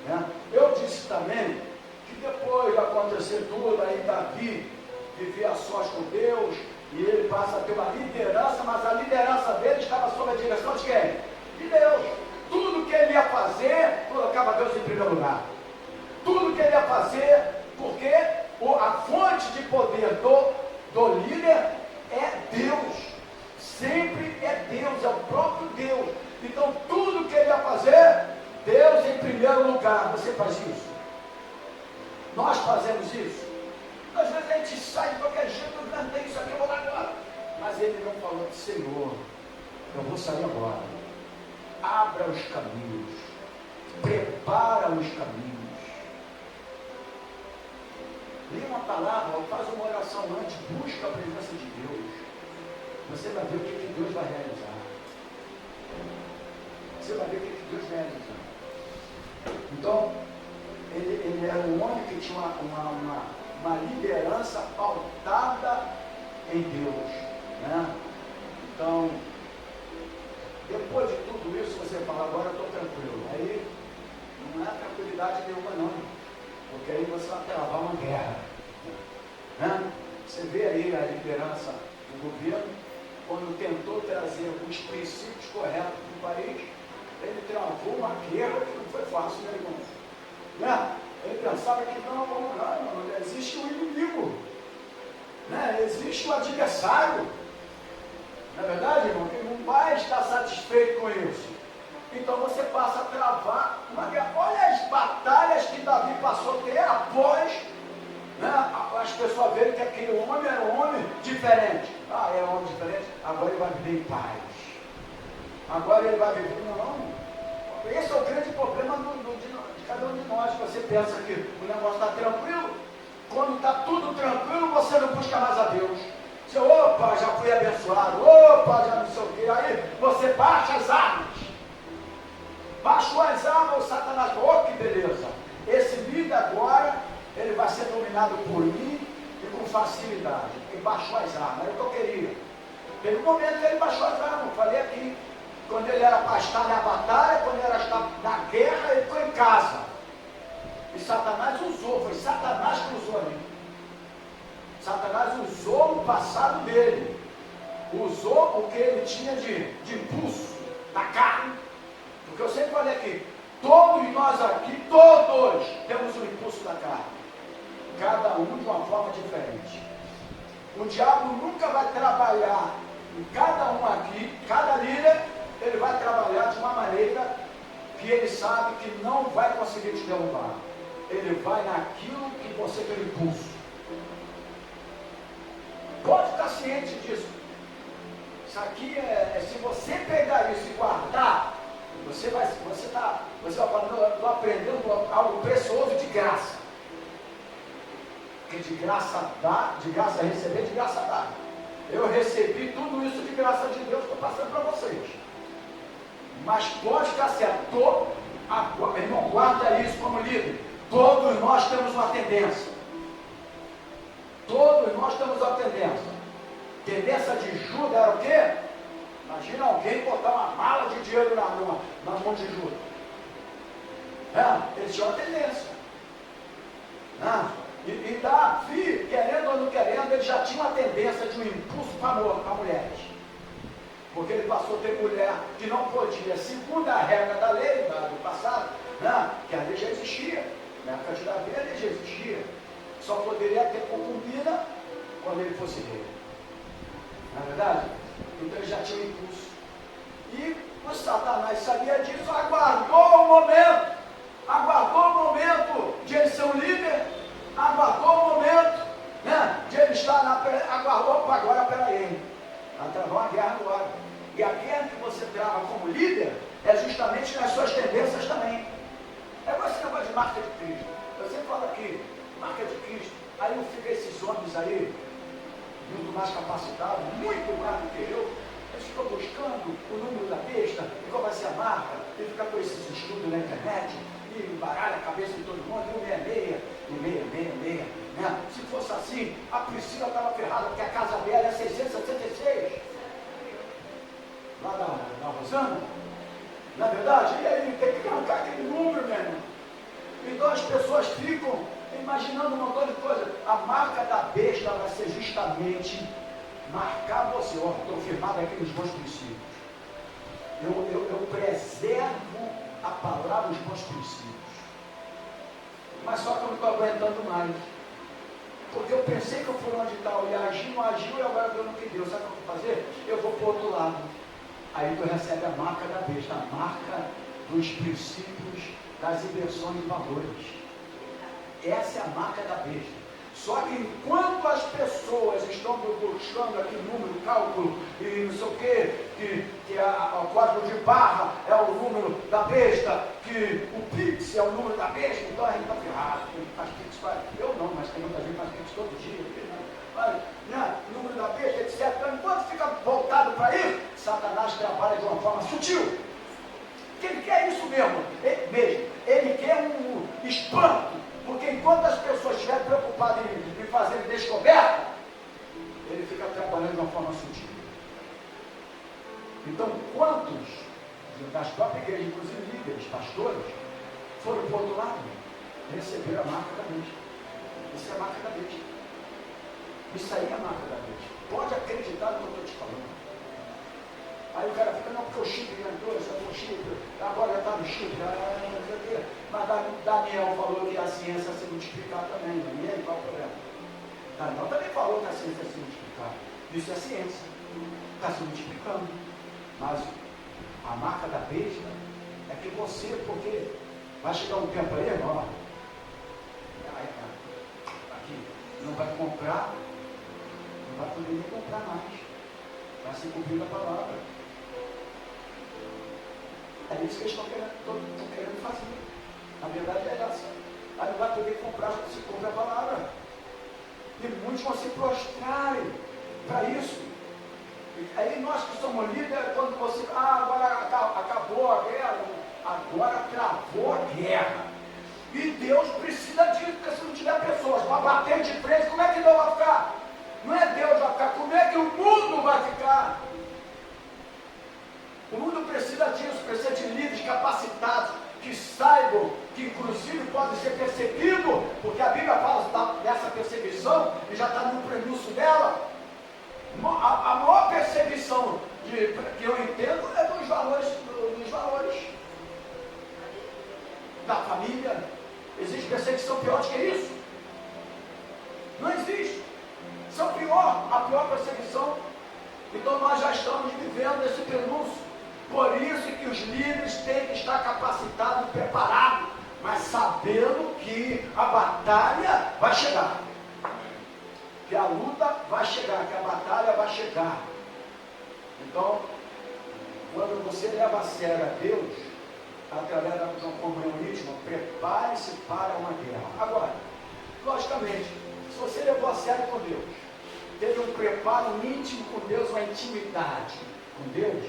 Né? Eu disse também que depois de acontecer tudo, aí Davi vivia sós com Deus, e ele passa a ter uma liderança, mas a liderança dele estava sob a direção de quem? De Deus. Tudo que ele ia fazer, colocava Deus em primeiro lugar. Tudo que ele ia fazer, porque a fonte de poder do líder é Deus. Sempre é Deus, é o próprio Deus. Então tudo que ele ia fazer, Deus em primeiro lugar. Você faz isso? Nós fazemos isso? Às vezes a gente sai de qualquer jeito, não tem isso aqui, eu vou lá agora. Mas ele não falou, Senhor, eu vou sair agora. Abra os caminhos. Prepara os caminhos. Lê uma palavra, ou faz uma oração antes, busca a presença de Deus. Você vai ver o que Deus vai realizar. Você vai ver o que Deus vai realizar. Então, ele era um homem que tinha uma liderança pautada em Deus. Né? Então, depois de tudo isso, você fala, agora eu estou tranquilo. Aí, não é tranquilidade nenhuma não. Porque aí você vai travar uma guerra. Né? Você vê aí a liderança do governo, quando tentou trazer os princípios corretos para o país, ele travou uma guerra que não foi fácil, né, irmão? Né? Ele pensava que não, existe um inimigo, né? Existe um adversário. Não é verdade, irmão? Que não vai estar satisfeito com isso. Então você passa a travar uma guerra. Olha as batalhas que Davi passou a ter após, né, as pessoas verem que aquele homem era um homem diferente. Ah, era um homem diferente, agora ele vai viver em paz. Agora ele vai viver, não. Esse é o grande problema de cada um de nós. Você pensa que o negócio está tranquilo, quando está tudo tranquilo, você não busca mais a Deus. Você, opa, já fui abençoado, opa, já não sei o quê. Aí você baixa as armas. Baixou as armas, o Satanás, oh, que beleza. Esse líder agora, ele vai ser dominado por mim e com facilidade. Ele baixou as armas, era o que eu queria. Teve um momento que ele baixou as armas, eu falei aqui. Quando ele era para estar na batalha, quando ele era para estar na guerra, ele ficou em casa. E Satanás usou, foi Satanás que usou ali. Satanás usou o passado dele. Usou o que ele tinha de impulso, da carne. Porque eu sempre falei aqui, todos nós aqui, todos temos o impulso da carne. Cada um de uma forma diferente. O diabo nunca vai trabalhar em cada um aqui, cada líder, ele vai trabalhar de uma maneira que ele sabe que não vai conseguir te derrubar. Ele vai naquilo que você tem impulso. Pode ficar ciente disso. Isso aqui se você pegar isso e guardar, você vai falar, estou aprendendo algo precioso de graça. Porque de graça dá, de graça receber, de graça dá. Eu recebi tudo isso de graça de Deus, estou passando para vocês. Mas pode ficar certo, irmão, guarda isso como líder. Todos nós temos uma tendência. Todos nós temos uma tendência. Tendência de Judas era o quê? Imagina alguém botar uma mala de dinheiro na mão de Judas. Ele tinha uma tendência. E Davi, querendo ou não querendo, ele já tinha uma tendência de um impulso para mulheres. Porque ele passou a ter mulher que não podia, segundo a regra da lei do passado, que a lei já existia. Na época de Davi, a lei já existia. Só poderia ter concubina quando ele fosse rei. Não é verdade? Então ele já tinha um impulso. E o Satanás sabia disso, aguardou o momento de ele ser um líder, aguardou o momento, né, de ele estar aguardou, agora peraí, vai travar uma guerra agora. E a guerra que você trava como líder é justamente nas suas tendências também. É esse negócio de marca de Cristo. Eu sempre falo aqui, marca de Cristo. Aí não fica esses homens aí, muito mais capacitados, muito mais do que eu. Eles ficam buscando o número da besta, e qual vai ser a marca, e fica com esses estudos na internet, e embaralha a cabeça de todo mundo, e 666, né? Se fosse assim, a Priscila estava ferrada, porque a casa dela é 676. Lá da Rosana. Na verdade, e aí tem que arrancar aquele número, meu irmão. Então as pessoas ficam imaginando um montão de coisa. A marca da besta vai ser justamente marcar você. Ó, estou firmado aqui nos bons princípios. Eu preservo a palavra dos bons princípios. Mas só que eu não estou aguentando mais. Porque eu pensei que eu fui onde tal, e agiu, e agora eu não que Deus. Sabe o que eu vou fazer? Eu vou para o outro lado. Aí tu recebe a marca da besta, a marca dos princípios, das inversões de valores. Essa é a marca da besta. Só que enquanto as pessoas estão buscando aqui número, cálculo e não sei o quê, que o código de barra é o número da besta, que o Pix é o número da besta, então a gente está ferrado. Faz Pix, eu não, mas tem muita gente que faz Pix todo dia. Né? Número da besta, etc. Então, enquanto fica voltado para isso, Satanás trabalha de uma forma sutil. Porque ele quer isso mesmo. Ele quer um espanto. Porque enquanto as pessoas estiverem preocupadas em fazer descoberta, ele fica trabalhando de uma forma sutil. Então, quantos das próprias igrejas, inclusive líderes, pastores, foram para o outro lado? Receberam a marca da besta. Isso é a marca da besta. Isso aí é a marca da besta. Pode acreditar no que eu estou te falando. Aí o cara fica, não, porque o chifre entrou, o chifre, agora está no chifre, não sei o quê. Mas Daniel falou que a ciência se multiplicar também, e aí qual o problema? Daniel também falou que a ciência se multiplicar. Isso é ciência, está se multiplicando. Mas a marca da besta é que você, porque vai chegar um tempo aí, ó, aqui, não vai comprar, não vai poder nem comprar mais. Vai se cumprir a palavra. É isso que eles estão querendo fazer. Na verdade é essa. Aí não vai poder comprar se cumpre a palavra. E muitos vão se prostrarem para isso. Aí nós que somos líderes, quando você. Agora acabou a guerra. Agora travou a guerra. E Deus precisa disso, porque se não tiver pessoas para bater de frente, como é que Deus vai ficar? Não é Deus vai ficar, como é que o mundo vai ficar? O mundo precisa disso, precisa de líderes capacitados, que saibam, que inclusive podem ser percebidos, porque a Bíblia fala dessa perseguição, e já está no prenúncio dela. A maior perseguição que eu entendo é dos valores da família. Existe perseguição pior do que isso? Não existe. Isso é a pior perseguição. Então nós já estamos vivendo esse prenúncio. Por isso que os líderes têm que estar capacitados e preparados, mas sabendo que a batalha vai chegar. Que a luta vai chegar, que a batalha vai chegar. Então, quando você leva a sério a Deus, através da comunhão íntima, prepare-se para uma guerra. Agora, logicamente, se você levou a sério com Deus, teve um preparo íntimo com Deus, uma intimidade com Deus,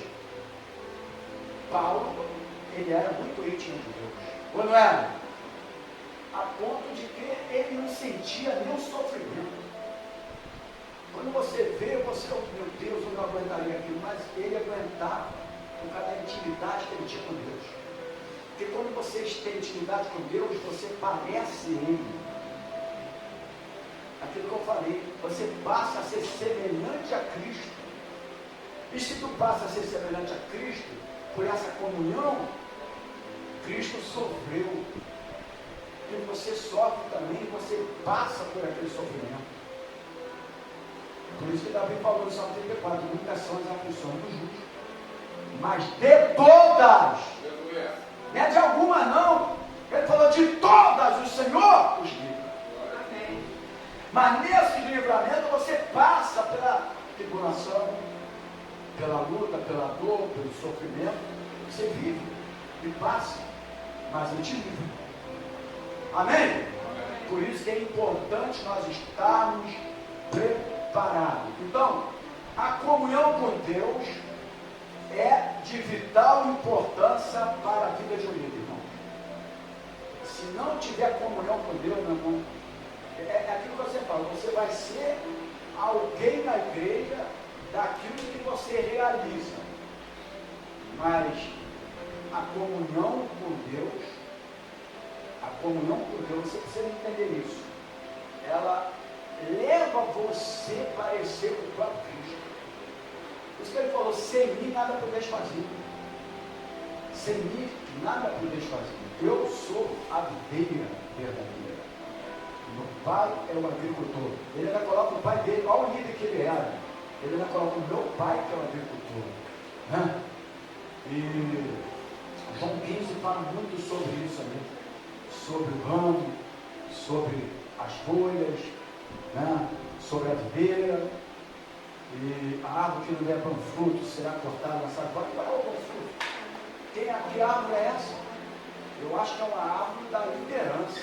Paulo, ele era muito íntimo de Deus. Ou não era? A ponto de que ele não sentia nenhum sofrimento. Quando você vê, você, meu Deus, eu não aguentaria aquilo, mas ele aguentava por causa da intimidade que ele tinha com Deus. Porque quando você tem intimidade com Deus, você parece Ele. Aquilo que eu falei, você passa a ser semelhante a Cristo. E se tu passa a ser semelhante a Cristo, por essa comunhão, Cristo sofreu. E você sofre também, você passa por aquele sofrimento. Por isso que Davi falou no Salmo 34, muitas são as aflições do justo, mas de todas, não é de alguma não, ele falou de todas, o Senhor os livra. Mas nesse livramento você passa pela tribulação, pela luta, pela dor, pelo sofrimento, você vive e passa, mas ele te livra. Amém? Por isso que é importante nós estarmos preparados. Então, a comunhão com Deus é de vital importância para a vida de um líder, irmão. Se não tiver comunhão com Deus, meu irmão, é aquilo que você fala, você vai ser alguém na igreja daquilo que você realiza. Mas a comunhão com Deus, você precisa entender isso. Ela leva você a parecer com o próprio Cristo. Por isso que ele falou, sem mim nada podeis fazer. Sem mim nada podeis fazer. Eu sou a videira verdadeira. Meu pai é o agricultor. Ele ainda coloca o pai dele, olha o líder que ele era. Ele ainda coloca o meu pai que é o agricultor. Né? E João 15 fala muito sobre isso ali. Sobre o ramo, sobre as folhas, né? Sobre a videira, e a árvore que não der bom fruto será cortada, lançada fora. Qual é o bom fruto? Que árvore é essa? Eu acho que é uma árvore da liderança,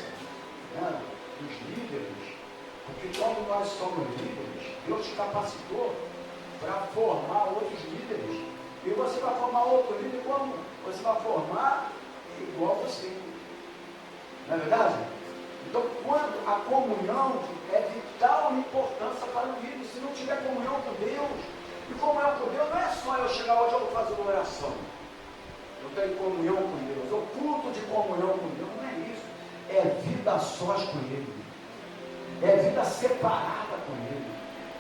né? Dos líderes, porque quando nós somos líderes, Deus te capacitou para formar outros líderes, e você vai formar outro líder como? Você vai formar igual você, não é verdade? Então, quando a comunhão é de vital importância para o líder, se não tiver comunhão com Deus, e comunhão com Deus não é só eu chegar hoje e vou fazer uma oração, eu tenho comunhão com Deus, o culto de comunhão com Deus, não é isso, é vida a sós com Ele, é vida separada com Ele,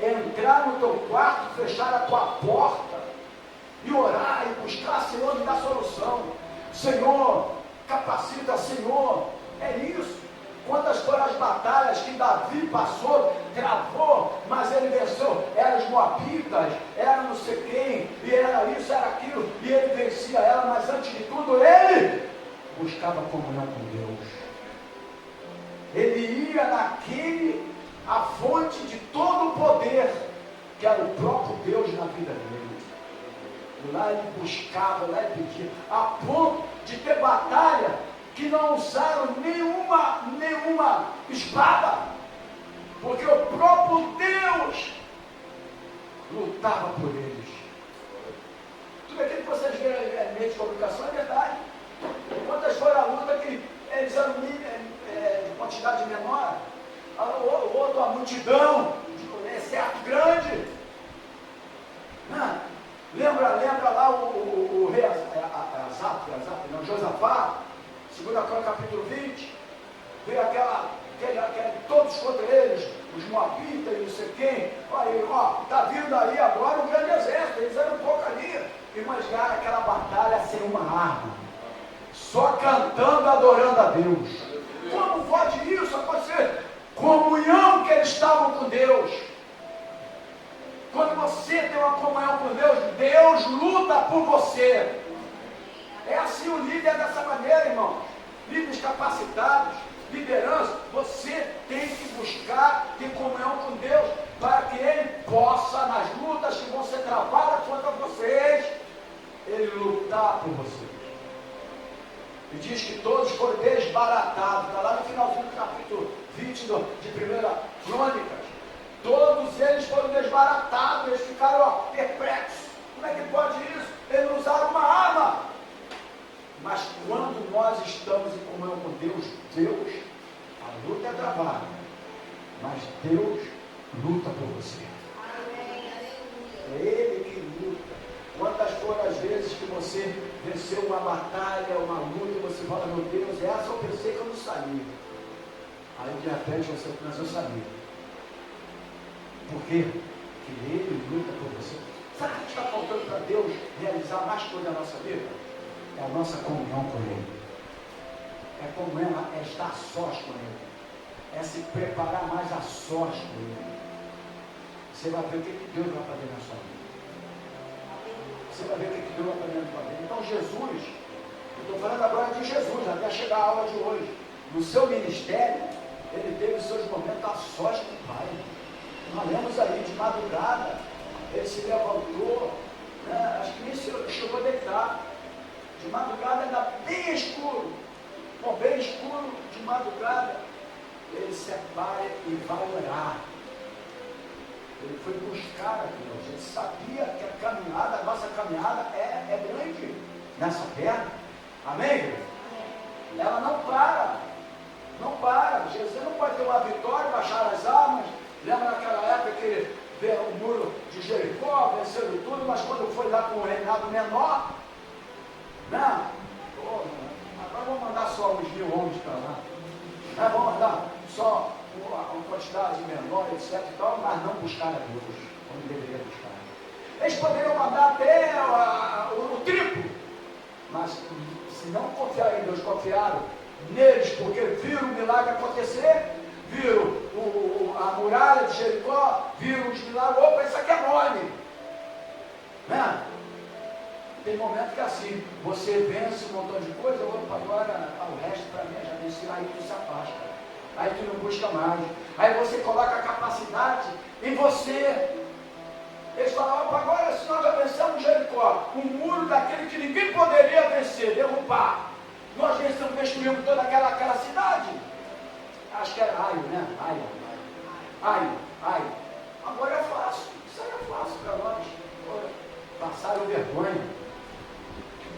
é entrar no teu quarto, fechar a tua porta, e orar, e buscar, Senhor, me dá solução, Senhor, capacita, Senhor, é isso. Quantas foram as batalhas que Davi passou, travou, mas ele venceu, eram os moabitas, era não sei quem, e era isso, era aquilo, e ele vencia ela, mas antes de tudo, ele buscava comunhão com Deus, ele ia naquele, a fonte de todo o poder, que era o próprio Deus na vida dele, lá ele buscava, lá ele pedia, a ponto de ter batalha, que não usaram nenhuma espada, porque o próprio Deus lutava por eles. Tudo aquilo que vocês viram em meio de comunicação é verdade. Quantas foram a luta que eles eram de quantidade menor, o outro, a multidão, de exército grande. Lembra lá o rei Josafá, 2 Crônicas capítulo 20, veio aquela todos contra eles, os moabitas e não sei quem, está vindo aí agora um grande exército, eles eram um pouco ali, e mas ganharam aquela batalha sem uma arma, só cantando, adorando a Deus. Como pode isso acontecer? Comunhão que eles estavam com Deus. Quando você tem uma comunhão com Deus, Deus luta por você. É assim, o líder é dessa maneira, irmão. Líderes capacitados, liderança, você tem que buscar ter comunhão com Deus, para que Ele possa, nas lutas que vão ser travadas contra vocês, Ele lutar por vocês. E diz que todos foram desbaratados, está lá no finalzinho do capítulo 20 de 1 Crônicas. Todos eles foram desbaratados, eles ficaram perplexos. Como é que pode isso? Eles não usaram uma arma. Mas quando nós estamos em comunhão com Deus, a luta é travada, mas Deus luta por você. É Ele que luta. Quantas foram as vezes que você venceu uma batalha, uma luta, e você fala, meu Deus, essa eu pensei que eu não sabia. Aí de repente você começou a saber. Por quê? Porque Ele luta por você. Sabe o que está faltando para Deus realizar mais coisa na nossa vida? É a nossa comunhão com Ele. É comunhão, é estar a sós com Ele. É se preparar mais a sós com Ele. Você vai ver o que Deus vai fazer na sua vida. Você vai ver o que Deus vai fazer na sua vida. Então Jesus, eu estou falando agora de Jesus, até chegar a aula de hoje. No seu ministério, Ele teve os seus momentos a sós com o Pai. Nós lemos aí de madrugada, Ele se levantou, né? Acho que nem chegou a deitar. De madrugada ainda bem escuro, bem escuro, de madrugada, ele separa e vai orar. Ele foi buscar a Deus, ele sabia que a nossa caminhada é grande nessa terra. Amém? Ela não para. Jesus não pode ter uma vitória, baixar as armas. Lembra naquela época que ele veio o muro de Jericó, venceu tudo, mas quando foi lá com o reinado menor, não, agora vamos mandar só os 1.000 homens para lá. Vamos mandar só uma quantidade menor, etc. e tal, mas não buscar a Deus, como deveria buscar. Eles poderiam mandar até o triplo, mas se não confiar em Deus, confiaram neles, porque viram o milagre acontecer, viram a muralha de Jericó, viram os milagres. Opa, isso aqui é mole, né? Tem momento que assim, você vence um montão de coisa, opa, agora o resto para mim já venci, aí tu se afasta. Aí tu não busca mais. Aí você coloca a capacidade em você. Eles falam, opa, agora se nós já vencemos Jericó, um muro daquele que ninguém poderia vencer, derrubar. Nós vencemos, destruímos toda aquela cidade. Acho que era Aio, né? Aio. Agora é fácil, isso aí é fácil para nós. Passaram vergonha,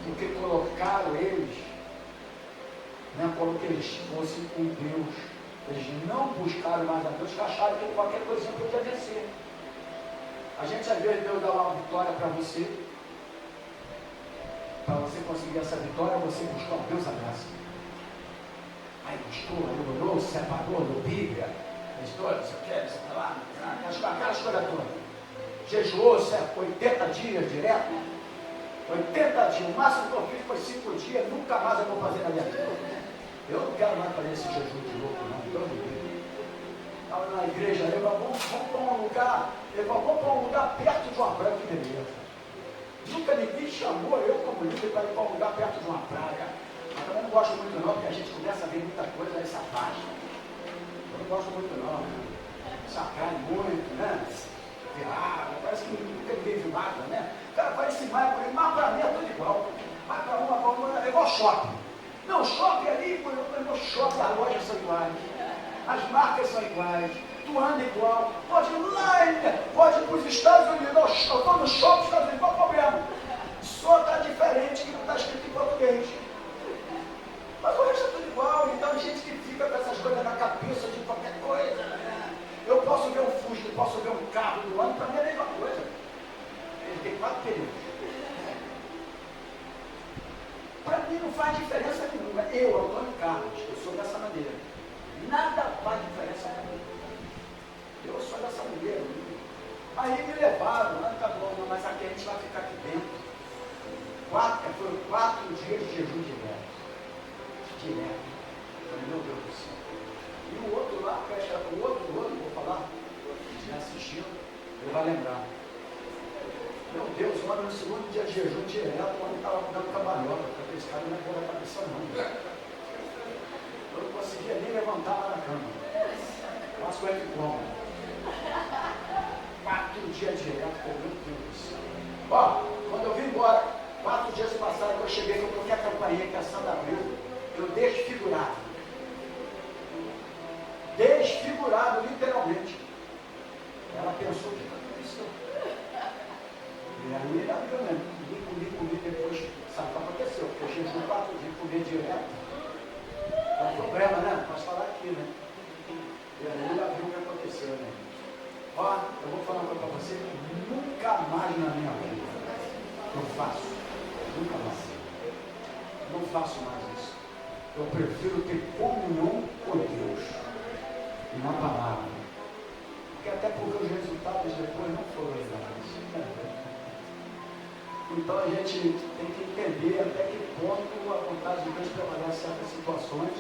porque colocaram eles, né, como que eles fossem com Deus. Eles não buscaram mais a Deus, que acharam que qualquer coisinha podia vencer. A gente às vezes Deus dá uma vitória para você. Para você conseguir essa vitória, você buscou a Deus a graça. Aí buscou, aí orou, separou, no Bíblia, história, não sei o que, não sei o que lá, aquelas coisas todas. Jejuou 80 dias direto, 80 dias, o máximo que eu fiz foi 5 dias, nunca mais eu vou fazer na minha vida. Eu não quero mais fazer esse jejum de louco, não, todo dia. Estava na igreja, vamos para um lugar, perto de uma praia, que beleza. Nunca ninguém chamou eu como líder para ir para um lugar perto de uma praia. Mas também não gosto muito não, porque a gente começa a ver muita coisa, aí se afasta. Eu não gosto muito não, né? Sacai muito, né? Parece que nunca ninguém viu nada, né? O cara parece mais bonito, mas para mim é tudo igual. Mas para uma é igual shopping. Não, shopping ali, no shopping as lojas são iguais, as marcas são iguais, tu anda igual, pode ir lá, pode ir para os Estados Unidos, eu estou no shopping, Estados Unidos, qual o problema? Só está diferente que não está escrito em português. Mas o resto é tudo igual, então a gente que fica com essas coisas na cabeça de qualquer coisa, né? Eu posso ver um Fusca, eu posso ver um carro do ano, para mim é a mesma coisa. Ele tem 4 períodos. Para mim não faz diferença nenhuma. Eu, Antônio Carlos, eu sou dessa maneira. Nada faz diferença para mim. Eu sou dessa maneira. Aí me levaram, tá bom, mas aqui a gente vai ficar aqui dentro. Foram 4 dias de jejum direto. Falei, meu Deus do céu. E o outro lá, o outro, vou falar, se estiver assistindo, ele vai lembrar. Meu Deus, o homem no segundo dia de jejum direto, o homem estava dando cambalhota, porque esse cara não é boa da cabeça não. Eu não conseguia nem levantar lá na cama. Mas com ele como? 4 dias direto, meu Deus do céu. Ó, quando eu vim embora, 4 dias passaram, que eu cheguei, que eu toquei a campainha, que a Sandra abriu, eu desfigurado. Desfigurado, literalmente. Ela pensou que tudo isso. E aí ele abriu, né? Comi, depois, sabe o que aconteceu? Porque eu jejum 4 dias, comer direto. É um problema, né? Posso falar aqui, né? E aí ele abriu o que aconteceu, né? Ó, eu vou falar uma coisa para você, nunca mais na minha vida eu faço. Nunca mais. Não faço mais isso. Eu prefiro ter comunhão com Deus e na palavra. Porque até porque os resultados depois não foram legais. Então a gente tem que entender até que ponto a vontade de Deus prevalece em certas situações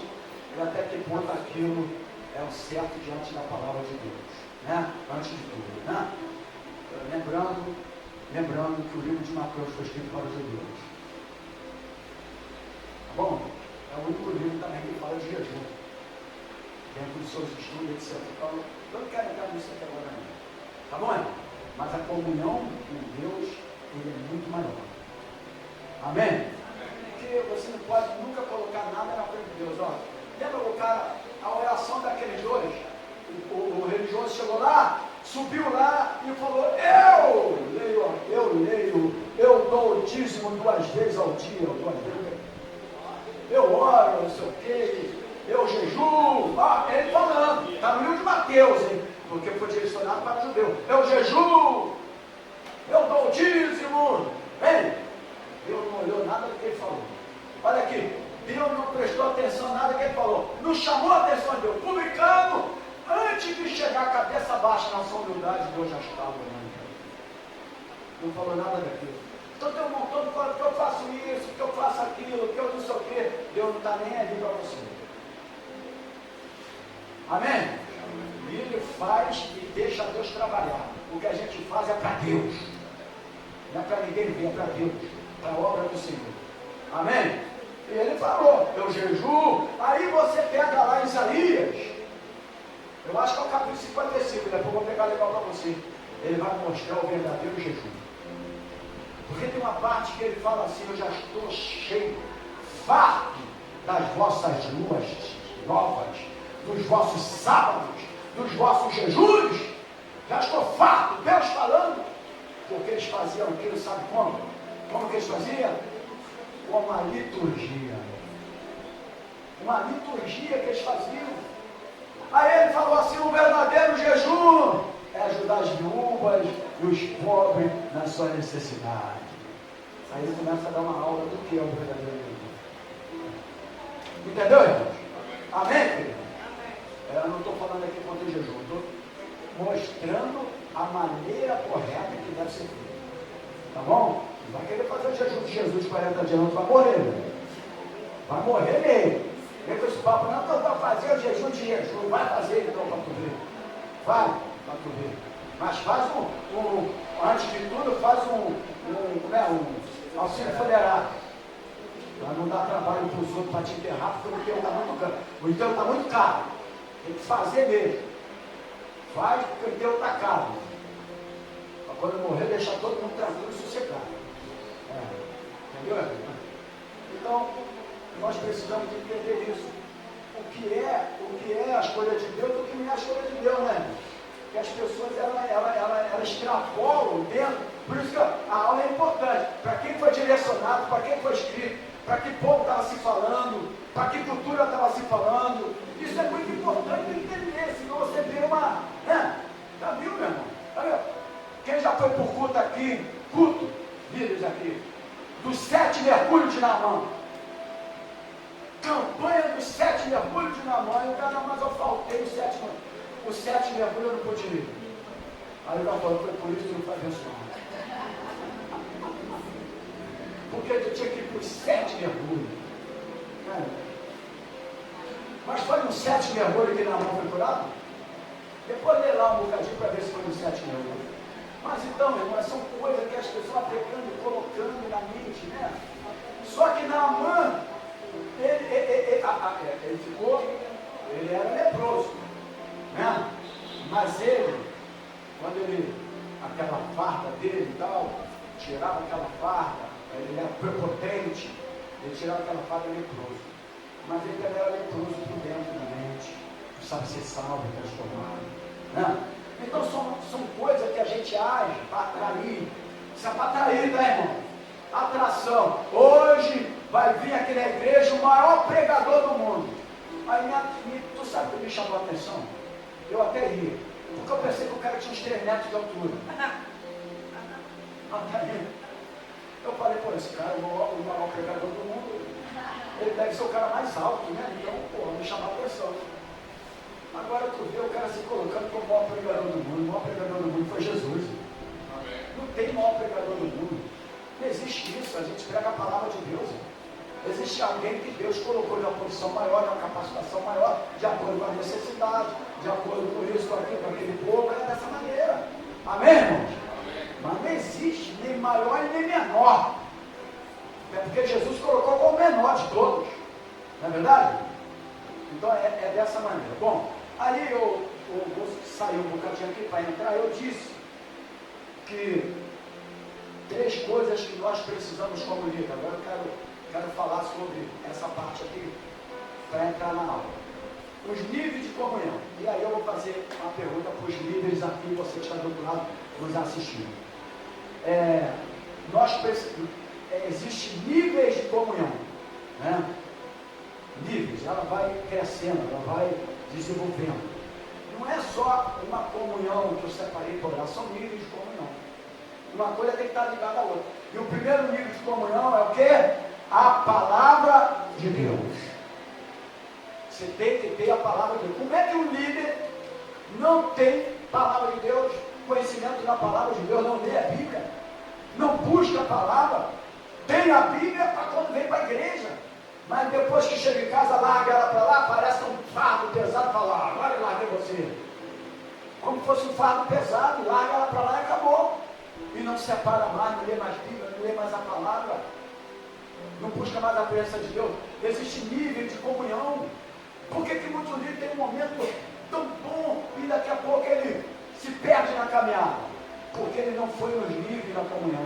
e até que ponto aquilo é o certo diante da palavra de Deus, né? Antes de tudo, né? Lembrando que o livro de Mateus foi escrito para os judeus. Tá bom? É o único livro também que fala de jejum. Dentro dos seus estudos, etc. Então, eu não quero entrar nisso aqui agora não. Tá bom? Mas a comunhão com Deus, ele é muito maior. Amém? Porque você não pode nunca colocar nada na frente de Deus. Ó, lembra o cara, a oração daqueles dois? O religioso chegou lá, subiu lá e falou, eu dou o dízimo 2 vezes ao dia, eu oro, não sei o quê, eu jejuo, ele falando, está no livro de Mateus, hein? Porque foi direcionado para o judeu, eu jejuo, eu dou o dízimo, hein? Deus não olhou nada do que ele falou. Olha aqui, Deus não prestou atenção a nada que ele falou, não chamou a atenção de Deus, publicano, antes de chegar a cabeça baixa na sua humildade, Deus já estava olhando. Não falou nada daquilo. Então tem um montão de coisas que eu faço isso, que eu faço aquilo, que eu não sei o quê. Deus não está nem ali para você. Amém? E ele faz e deixa Deus trabalhar. O que a gente faz é para Deus. Não é para ninguém ver, é para Deus. Para a obra do Senhor. Amém? E ele falou, eu jejuo. Aí você pega lá Isaías. 55, depois eu vou pegar legal para você. Ele vai mostrar o verdadeiro jejum. Porque tem uma parte que ele fala assim: eu já estou cheio, farto das vossas luas novas, dos vossos sábados, dos vossos jejuns. Já estou farto, Deus falando. Porque eles faziam aquilo, sabe como? Como que eles faziam? Com uma liturgia. Uma liturgia que eles faziam. Aí ele falou assim: o verdadeiro jejum é ajudar as viúvas e os pobres na sua necessidade. Aí ele começa a dar uma aula do que é o verdadeiro jejum. Entendeu, irmãos? Amém, querido? Eu não estou falando aqui contra o jejum, estou mostrando a maneira correta que deve ser feita. Tá bom? Não vai querer fazer o jejum de Jesus 40 dias, não, tu vai morrer, né? Vai morrer mesmo. Vem com esse papo: não, tu vai fazer o jejum de Jesus. Vai fazer então para tu ver. Vai para tu ver. Mas faz antes de tudo, faz um auxílio funerário. Para não dar trabalho para os outros para te enterrar, porque o enterro está muito caro. O enterro está muito caro. Tem que fazer mesmo. Faz porque o enterro está caro. Para quando morrer, deixar todo mundo tranquilo e sossegado. Entendeu? Então, nós precisamos entender isso. O que é a escolha de Deus, o que não é a escolha de Deus, né? Que as pessoas elas extrapolam dentro. Por isso que a aula é importante. Para quem foi direcionado, para quem foi escrito, para que povo estava se falando, para que cultura estava se falando. Isso é muito importante entender, senão você vê uma. Né? Já viu, meu irmão? Olha, quem já foi por culto aqui, líderes aqui, dos 7 mergulhos de Naamã. Campanha dos 7 mergulhos de Naamã, e o cara, mas eu faltei os 7 mergulhos, eu não pude ir. Aí o cara falou: foi por isso que não foi abençoado. Porque tu tinha que ir para os 7 mergulhos. Mas foi nos 7 mergulhos que Naamã foi curado? Depois lê lá um bocadinho para ver se foi nos 7 mergulhos. Mas então, irmãos, são coisas que as pessoas vão pegando e colocando na mente, né? Só que Naamã, ele era leproso, né? Mas quando aquela farda dele e tal, tirava aquela farda, ele era prepotente, ele tirava aquela farda leproso. Mas ele também era leproso por dentro da mente, precisava ser salvo, transformado, né? Então são coisas que a gente age para atrair. Isso é para atrair, né, irmão? Atração. Hoje vai vir aqui na igreja o maior pregador do mundo. Aí tu sabe o que me chamou a atenção? Eu até ria, porque eu pensei que o cara tinha uns 3 metros de altura. Eu falei: pô, esse cara é o maior pregador do mundo. Ele deve ser o cara mais alto, né? Então, pô, me chamou a atenção. Agora tu vê o cara se colocando como o maior pregador do mundo. O maior pregador do mundo foi Jesus. Não tem maior pregador do mundo. Não existe isso. A gente prega a palavra de Deus. Existe alguém que Deus colocou em uma posição maior, em uma capacitação maior, de acordo com a necessidade, de acordo com isso, com aquilo, com aquele povo. É dessa maneira. Amém, irmãos? Mas não existe nem maior e nem menor. É porque Jesus colocou como o menor de todos. Não é verdade? Então é dessa maneira. Bom, aí eu vou sair um bocadinho aqui para entrar. Eu disse que 3 coisas que nós precisamos como líder. Agora eu quero falar sobre essa parte aqui para entrar na aula. Os níveis de comunhão. E aí eu vou fazer uma pergunta para os líderes aqui, você que está do outro lado nos assistindo. Existem níveis de comunhão, né? Níveis, ela vai crescendo, ela vai desenvolvendo. Não é só uma comunhão que eu separei por lá, são níveis de comunhão. Uma coisa tem que estar ligada à outra. E o primeiro nível de comunhão é o quê? A palavra de Deus. Você tem que ter a palavra de Deus. Como é que um líder não tem palavra de Deus, conhecimento da palavra de Deus, não lê a Bíblia, não busca a palavra, tem a Bíblia para quando vem para a igreja, mas depois que chega em casa, larga ela para lá, parece um fardo pesado, fala: agora eu larguei você. Como se fosse um fardo pesado, larga ela para lá e acabou. E não se separa mais, não lê mais Bíblia, não lê mais a palavra, não busca mais a presença de Deus. Existe nível de comunhão. Por que muitos líderes têm um momento tão bom e daqui a pouco caminhada? Porque ele não foi nos níveis da comunhão.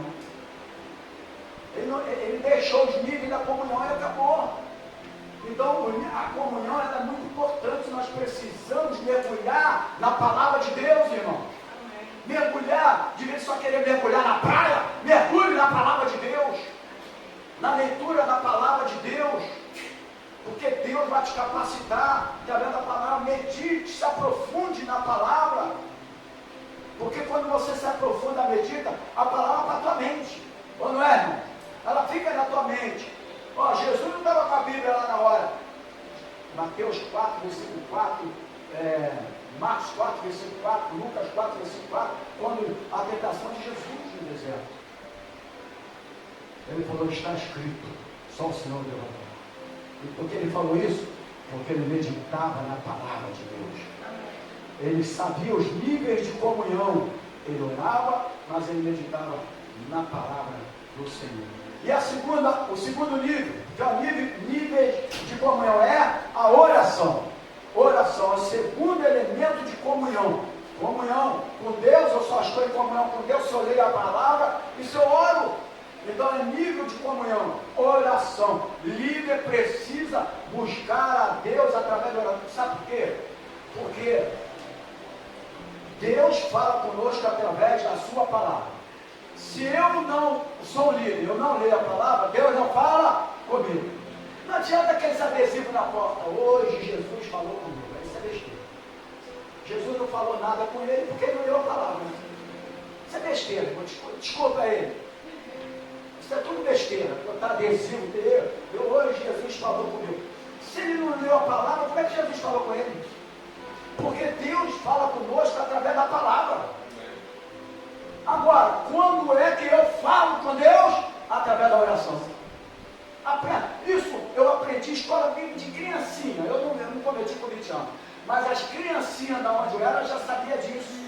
Ele deixou os níveis da comunhão e acabou. Então, a comunhão é muito importante. Nós precisamos mergulhar na palavra de Deus, irmão. Mergulhar, de vez só querer mergulhar na praia, mergulhe na palavra de Deus. Na leitura da palavra de Deus. Porque Deus vai te capacitar, através da palavra. Medite, se aprofunde na palavra. Porque quando você se aprofunda, medita, a palavra para a tua mente. Ou não é, irmão? Ela fica na tua mente. Ó, Jesus não estava com a Bíblia lá na hora. Mateus 4, versículo 4, Marcos 4, versículo 4, Lucas 4, versículo 4, quando a tentação de Jesus no deserto. Ele falou, está escrito, só o Senhor levantará. E por que ele falou isso? Porque ele meditava na palavra de Deus. Ele sabia os níveis de comunhão. Ele orava, mas ele meditava na palavra do Senhor. E o segundo nível, que é o nível de comunhão, é a oração. Oração é o segundo elemento de comunhão. Comunhão com Deus, eu só estou em comunhão com Deus se eu leio a palavra e se eu oro. Então é nível de comunhão, oração. Líder precisa buscar a Deus através da oração. Sabe por quê? Porque Deus fala conosco através da sua palavra. Se eu não sou líder, eu não leio a palavra, Deus não fala comigo. Não adianta aqueles adesivos na porta. Hoje Jesus falou comigo. Isso é besteira. Jesus não falou nada com ele porque ele não leu a palavra. Isso é besteira. Desculpa ele. Isso é tudo besteira. Botar adesivo dele. Hoje Jesus falou comigo. Se ele não leu a palavra, como é que Jesus falou com ele? Porque Deus fala conosco através da palavra. Agora, quando é que eu falo com Deus? Através da oração. Isso eu aprendi escola de criancinha. Eu não cometi com 20 anos. Mas as criancinhas da onde eu era já sabia disso.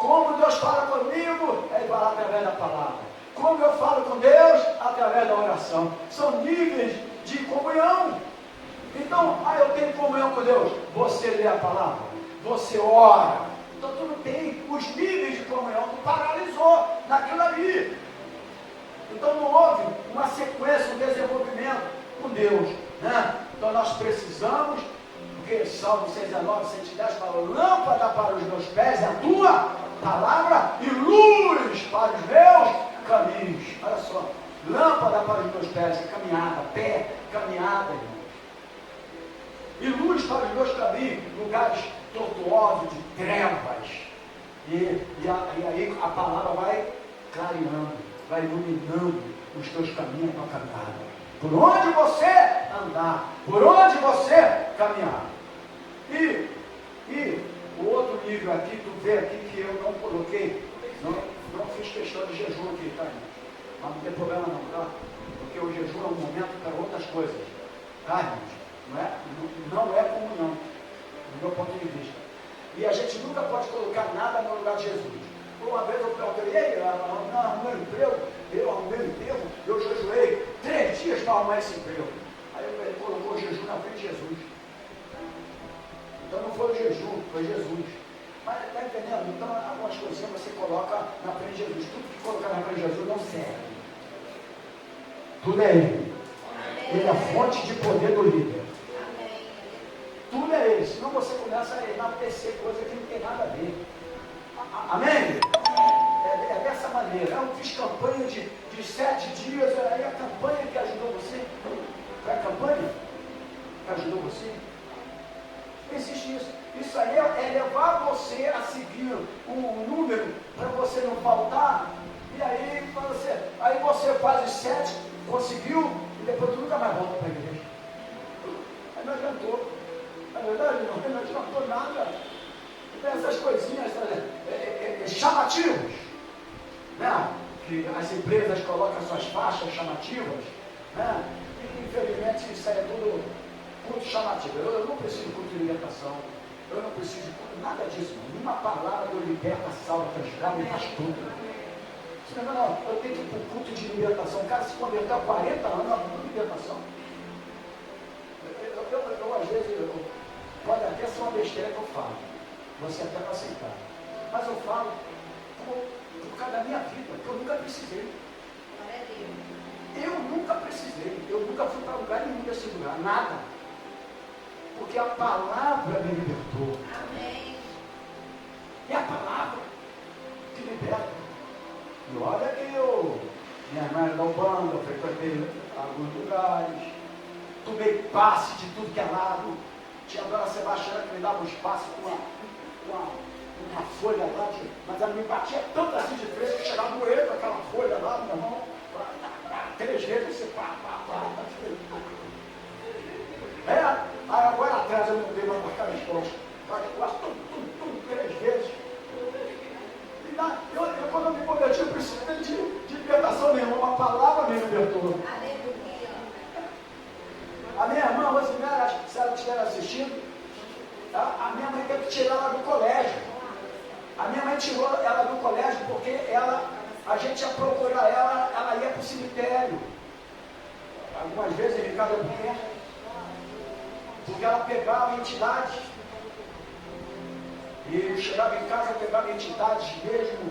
Como Deus fala comigo? Ele fala através da palavra. Como eu falo com Deus? Através da oração. São níveis de comunhão. Então, eu tenho comunhão com Deus. Você lê a palavra. Você ora. Então tu não tem os níveis de comunhão, tu paralisou naquilo ali. Então não houve uma sequência, um desenvolvimento com Deus, né? Então nós precisamos, porque Salmo 119, 110 fala, lâmpada para os meus pés é a tua palavra e luz para os meus caminhos. Olha só, lâmpada para os meus pés é caminhada, pé, caminhada, irmãos. E luz para os meus caminhos, lugares tortuoso, de trevas, e aí a palavra vai clareando, vai iluminando os teus caminhos para caminhar. Por onde você andar, por onde você caminhar. E o outro nível aqui, tu vê aqui que eu não coloquei, não fiz questão de jejum aqui, tá, irmãos? Mas não tem problema não, tá? Porque o jejum é um momento para outras coisas, tá, irmãos? Não é comunhão. Do meu ponto de vista. E a gente nunca pode colocar nada no lugar de Jesus. Uma vez eu perguntei, arrumei um emprego, eu arrumei um emprego, eu jejuei 3 dias para arrumar esse emprego. Aí ele colocou o jejum na frente de Jesus. Então não foi o jejum, foi Jesus. Mas está entendendo? Então algumas coisinhas você coloca na frente de Jesus. Tudo que colocar na frente de Jesus não serve. Tudo é Ele. Ele é a fonte de poder do líder. Tudo é Ele, senão você começa a enaltecer coisa que não tem nada a ver. Amém? É dessa maneira. Eu fiz campanha de 7 dias, aí a campanha que ajudou você. Foi a campanha que ajudou você? Não existe isso. Isso aí é levar você a seguir um número para você não faltar. E aí você faz os 7, conseguiu, e depois tu nunca mais volta para a igreja. Aí não adiantou. Na verdade, não adiantou nada. Tem essas coisinhas chamativas, né? Que as empresas colocam suas faixas chamativas, né? E infelizmente isso aí é tudo culto chamativo. Eu não preciso de culto de libertação, eu não preciso de nada disso. Uma palavra que eu liberta, salva, transgrava e faz tudo. Não, eu tenho que ir para o culto de libertação. O cara se converteu há 40 anos na culto de libertação. Eu às vezes, pode até ser uma besteira que eu falo, você até vai aceitar. mas eu falo por causa da minha vida, porque eu nunca precisei. Eu nunca precisei, eu nunca fui para lugar nenhum desse lugar, nada. Porque a palavra me libertou. Amém. É a palavra que liberta. E olha que minha irmã era da Ubanda, eu frequentei alguns lugares, tomei passe de tudo que é lado. Tinha a dona Sebastiana que me dava um espaço com uma folha lá, mas ela me batia tanto assim de frente que chegava no erro com aquela folha lá, meu irmão, 3 vezes você pá. Aí agora atrás eu não dei mais marcar as costas. Quase 3 vezes. Quando eu me converti, eu precisei de libertação nenhuma. A palavra me libertou. Aleluia. A minha irmã Rosemary, se ela estiver assistindo, a minha mãe teve que tirar ela do colégio. A minha mãe tirou ela do colégio porque a gente ia procurar ela ia para o cemitério. Algumas vezes em Ricardo Albuquerque. Porque ela pegava entidades. E chegava em casa, pegava entidades mesmo.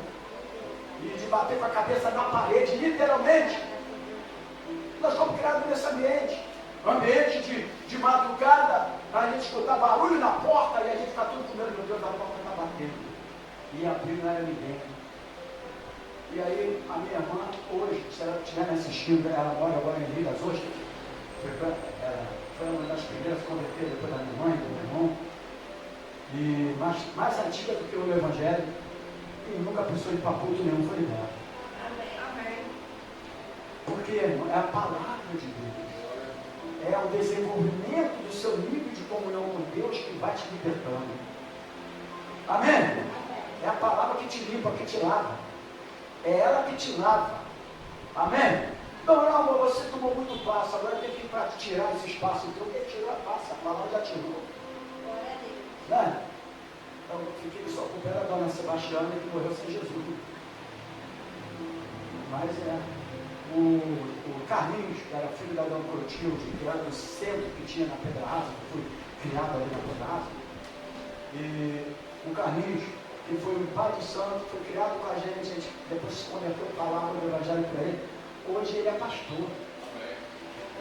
E de bater com a cabeça na parede, literalmente. Nós fomos criados nesse ambiente. Ambiente de madrugada, a gente escutar barulho na porta e a gente ficar tudo com medo, meu Deus, a porta está batendo. E abrir não era ninguém. E aí, a minha irmã, hoje, se ela estiver me assistindo, ela mora agora em Vilas hoje, foi uma das primeiras a converter depois da minha mãe, do meu irmão, e mais antiga do que o Evangelho, e nunca precisou ir para culto nenhum, foi liberta. Amém. Porque, irmão, é a palavra de Deus. É o desenvolvimento do seu nível de comunhão com Deus que vai te libertando. Amém? É a palavra que te limpa, que te lava. É ela que te lava. Amém? Não, você tomou muito passo, agora tem que ir para tirar esse espaço. Então, quem tirou a passo? A palavra já tirou. Né? Então, fiquei só com o pé da dona Sebastiana que morreu sem Jesus. Mas o Carlinhos, que era filho da dona Clotilde, que era do centro que tinha na Pedra Rasa, que foi criado ali na Pedra Rasa. E o Carlinhos, que foi um pai de santo, foi criado com a gente depois se converteu a palavra do Evangelho para ele. Hoje ele é pastor.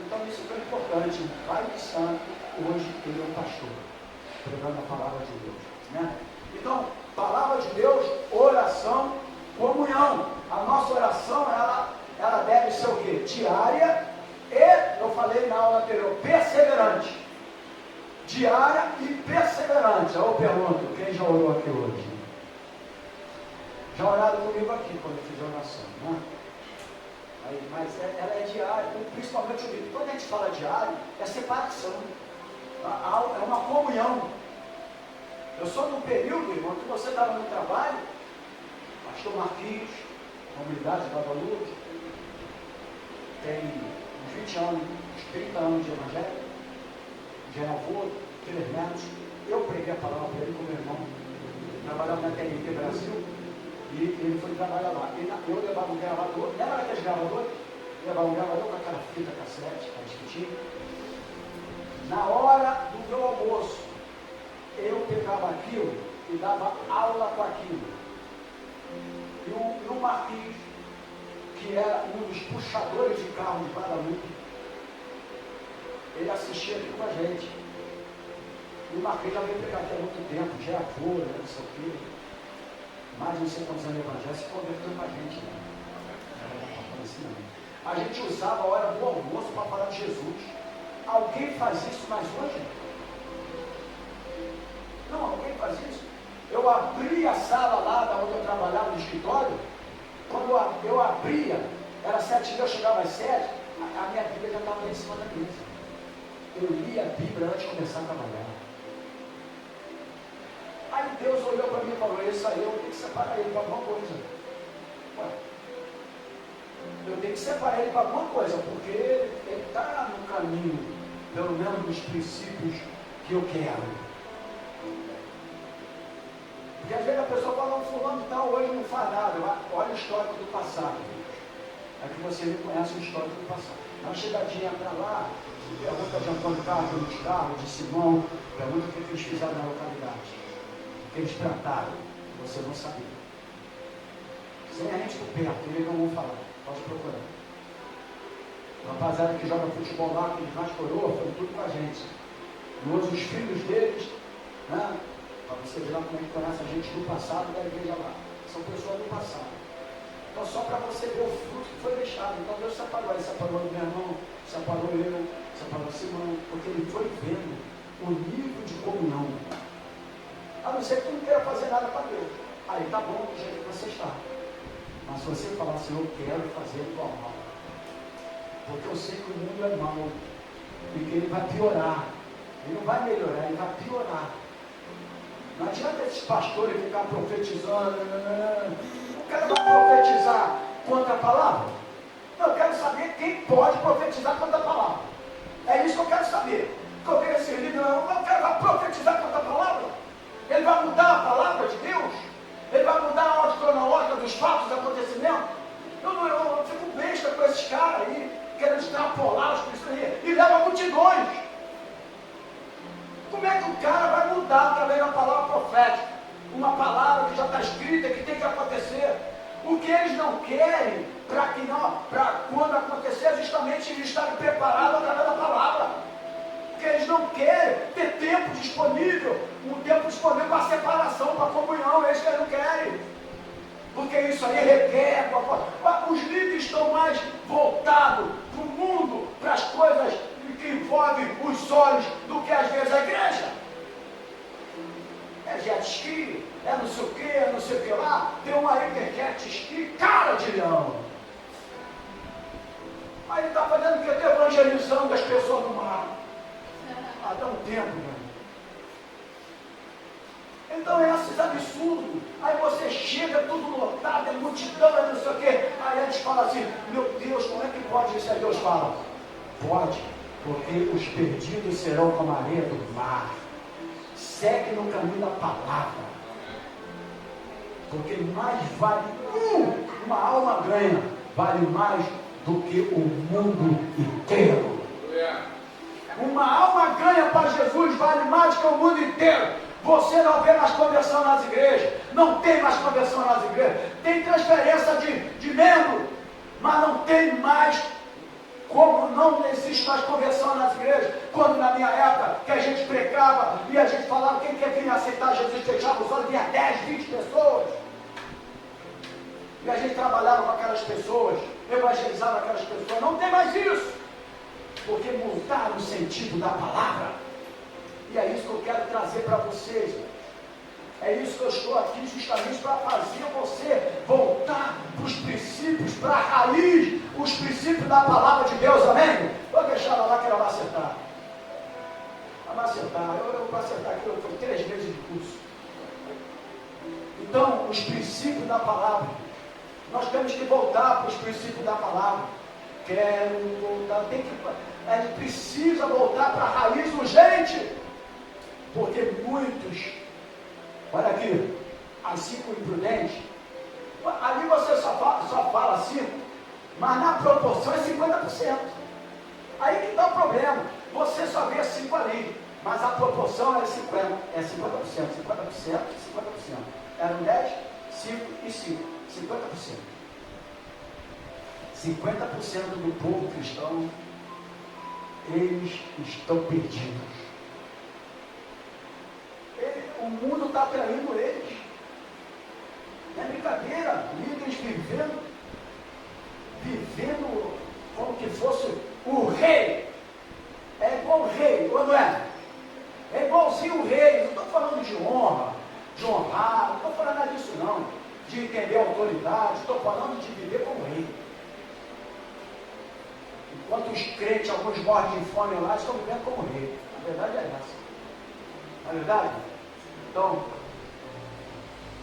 Então isso foi importante. Um pai de santo, hoje ele é um pastor, pregando a palavra de Deus. Né? Então, palavra de Deus, oração, comunhão. A nossa oração, ela deve ser o quê? Diária e, eu falei na aula anterior, perseverante. Diária e perseverante. Eu pergunto, quem já orou aqui hoje? Já oraram comigo aqui quando eu fiz a oração, né? Mas ela é diária, principalmente o vídeo. Quando a gente fala diário, é separação. É uma comunhão. Eu sou num período, irmão, que você estava no trabalho, pastor Marquinhos, comunidade da Luz, tem uns 20 anos, uns 30 anos de evangelho, já é avô, 3 netos. Eu preguei a palavra para ele com meu irmão, trabalhava na TNT Brasil, e ele foi trabalhar lá. Eu levava um gravador, lembra daqueles gravadores? Levava um gravador com aquela fita cassete, para discutir. Na hora do meu almoço, eu pegava aquilo e dava aula com aquilo. E o Marquinhos, que era um dos puxadores de carro de Guadalupe, ele assistia aqui com a gente. E o Marquinhos já veio pegar aqui há muito tempo, já é avô, não sei o quê. Mais de não sei quantos anos de evangelho, se converteu com a gente. Né? A gente usava a hora do almoço para falar de Jesus. Alguém faz isso mais hoje? Não, alguém faz isso. Eu abri a sala lá onde eu trabalhava no escritório. Quando eu abria, era 7h, eu chegava às 7h, a minha Bíblia já estava lá em cima da mesa. Eu lia a Bíblia antes de começar a trabalhar. Aí Deus olhou para mim e falou, isso aí eu tenho que separar ele para alguma coisa. Ué, eu tenho que separar ele para alguma coisa, porque ele está no caminho, pelo menos nos princípios que eu quero. Porque às vezes a pessoa fala, fulano tal, hoje não faz nada. Olha o histórico do passado. É que você reconhece o histórico do passado. Na chegadinha para lá, pergunta de Antônio Carlos, de Luiz Carlos, de Simão, pergunta o que eles fizeram na localidade. Que eles plantaram. Você não sabia. Sem a gente por perto, eles não vão falar. Pode procurar. A rapaziada que joga futebol lá, que mais coroa, foi tudo com a gente. E hoje os filhos deles, né? Para você ver lá como é que conhece a gente do passado da igreja lá. São pessoas do passado. Então só para você ver o fruto que foi deixado. Então Deus separou. Ele separou o meu irmão, separou eu, separou o Simão, porque ele foi vendo o nível de comunhão. A não ser que tu não queira fazer nada para Deus. Aí tá bom do jeito que você está. Mas se você falar assim, eu quero fazer igual mal, porque eu sei que o mundo é mau e que ele vai piorar. Ele não vai melhorar, ele vai piorar. Não adianta esses pastores ficar profetizando. O cara vai profetizar contra a palavra? Não, eu quero saber quem pode profetizar contra a palavra. É isso que eu quero saber. Porque eu quero ser líder, não, o cara vai profetizar contra a palavra? Ele vai mudar a palavra de Deus? Ele vai mudar a ordem cronológica dos fatos, dos acontecimentos? Eu fico besta com esses caras aí, querendo extrapolar os cristãos e leva multidões. Como é que o cara vai mudar através da palavra profética? Uma palavra que já está escrita, que tem que acontecer. O que eles não querem, para quando acontecer, é justamente eles estarem preparados através da palavra. Porque eles não querem ter tempo disponível, um tempo disponível para a separação, para a comunhão, é isso que eles não querem. Porque isso aí requer. Os líderes estão mais voltados para o mundo, para as coisas que envolvem os olhos, do que às vezes a igreja. É jet ski, é não sei o que, é não sei o que lá. Tem uma aí que é jet ski, cara de leão. Aí ele está fazendo o que? Está evangelizando as pessoas no mar. Ah, dá um tempo, né? Então é esses absurdos. Aí você chega tudo lotado, é multidão, é não sei o quê. Aí eles falam assim, meu Deus, como é que pode isso? Aí Deus fala, pode, porque os perdidos serão como a areia do mar. Segue no caminho da palavra. Porque mais vale uma alma ganha, vale mais do que o mundo inteiro. Uma alma ganha para Jesus vale mais que o mundo inteiro. Você não vê mais conversão nas igrejas. Não tem mais conversão nas igrejas. Tem transferência de membro, mas não tem mais, como não existe mais conversão nas igrejas. Quando na minha época que a gente pregava e a gente falava, quem quer vir aceitar Jesus, fechava os olhos, vinha 10, 20 pessoas. E a gente trabalhava com aquelas pessoas, evangelizava aquelas pessoas. Não tem mais isso. Porque mudaram o sentido da palavra. E é isso que eu quero trazer para vocês. É isso que eu estou aqui justamente para fazer você voltar para os princípios, para a raiz, os princípios da palavra de Deus, amém? Vou deixar ela lá que ela vai acertar. Ela vai acertar. Eu vou acertar aqui, foi 3 meses de curso. Então, os princípios da palavra. Nós temos que voltar para os princípios da palavra. Quero voltar, a gente precisa voltar para a raiz urgente. Porque muitos, olha aqui, as 5 imprudentes, ali você só fala 5, mas na proporção é 50%. Aí que está o problema, você só vê 5 ali, mas a proporção é 50%, é 50%, 50%, 50%. Eram 10, 5 e 5, 50%. 50% do povo cristão, eles estão perdidos. O mundo está traindo eles. Não é brincadeira. Líderes vivendo como que fosse o rei. É igual o rei, ou não é? É igualzinho o rei. Não estou falando de honra, de honrar, não estou falando nada disso não. De entender a autoridade, estou falando de viver como rei. Enquanto os crentes, alguns morrem de fome lá, estão vivendo como rei. A verdade é essa. Não é verdade? Então,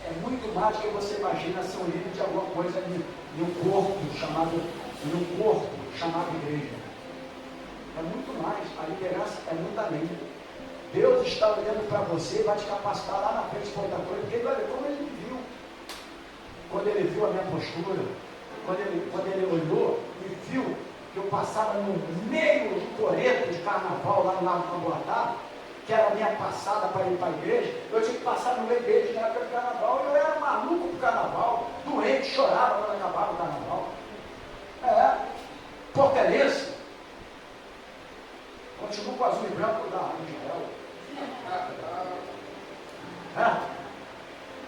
é muito mais do que você imagina ser um líder de alguma coisa em um corpo chamado igreja. É muito mais. A liderança é muito além. Deus está olhando para você e vai te capacitar lá na frente para outra coisa. Porque olha como ele me viu. Quando ele viu a minha postura, quando ele olhou e viu que eu passava no meio do coreto de carnaval lá no Lago Camboatá, que era a minha passada para ir para a igreja, eu tinha que passar no meio deles na época do carnaval. Eu era maluco pro carnaval, doente, chorava quando acabava o carnaval. Portelense. Continuo com o azul e branco da Israel.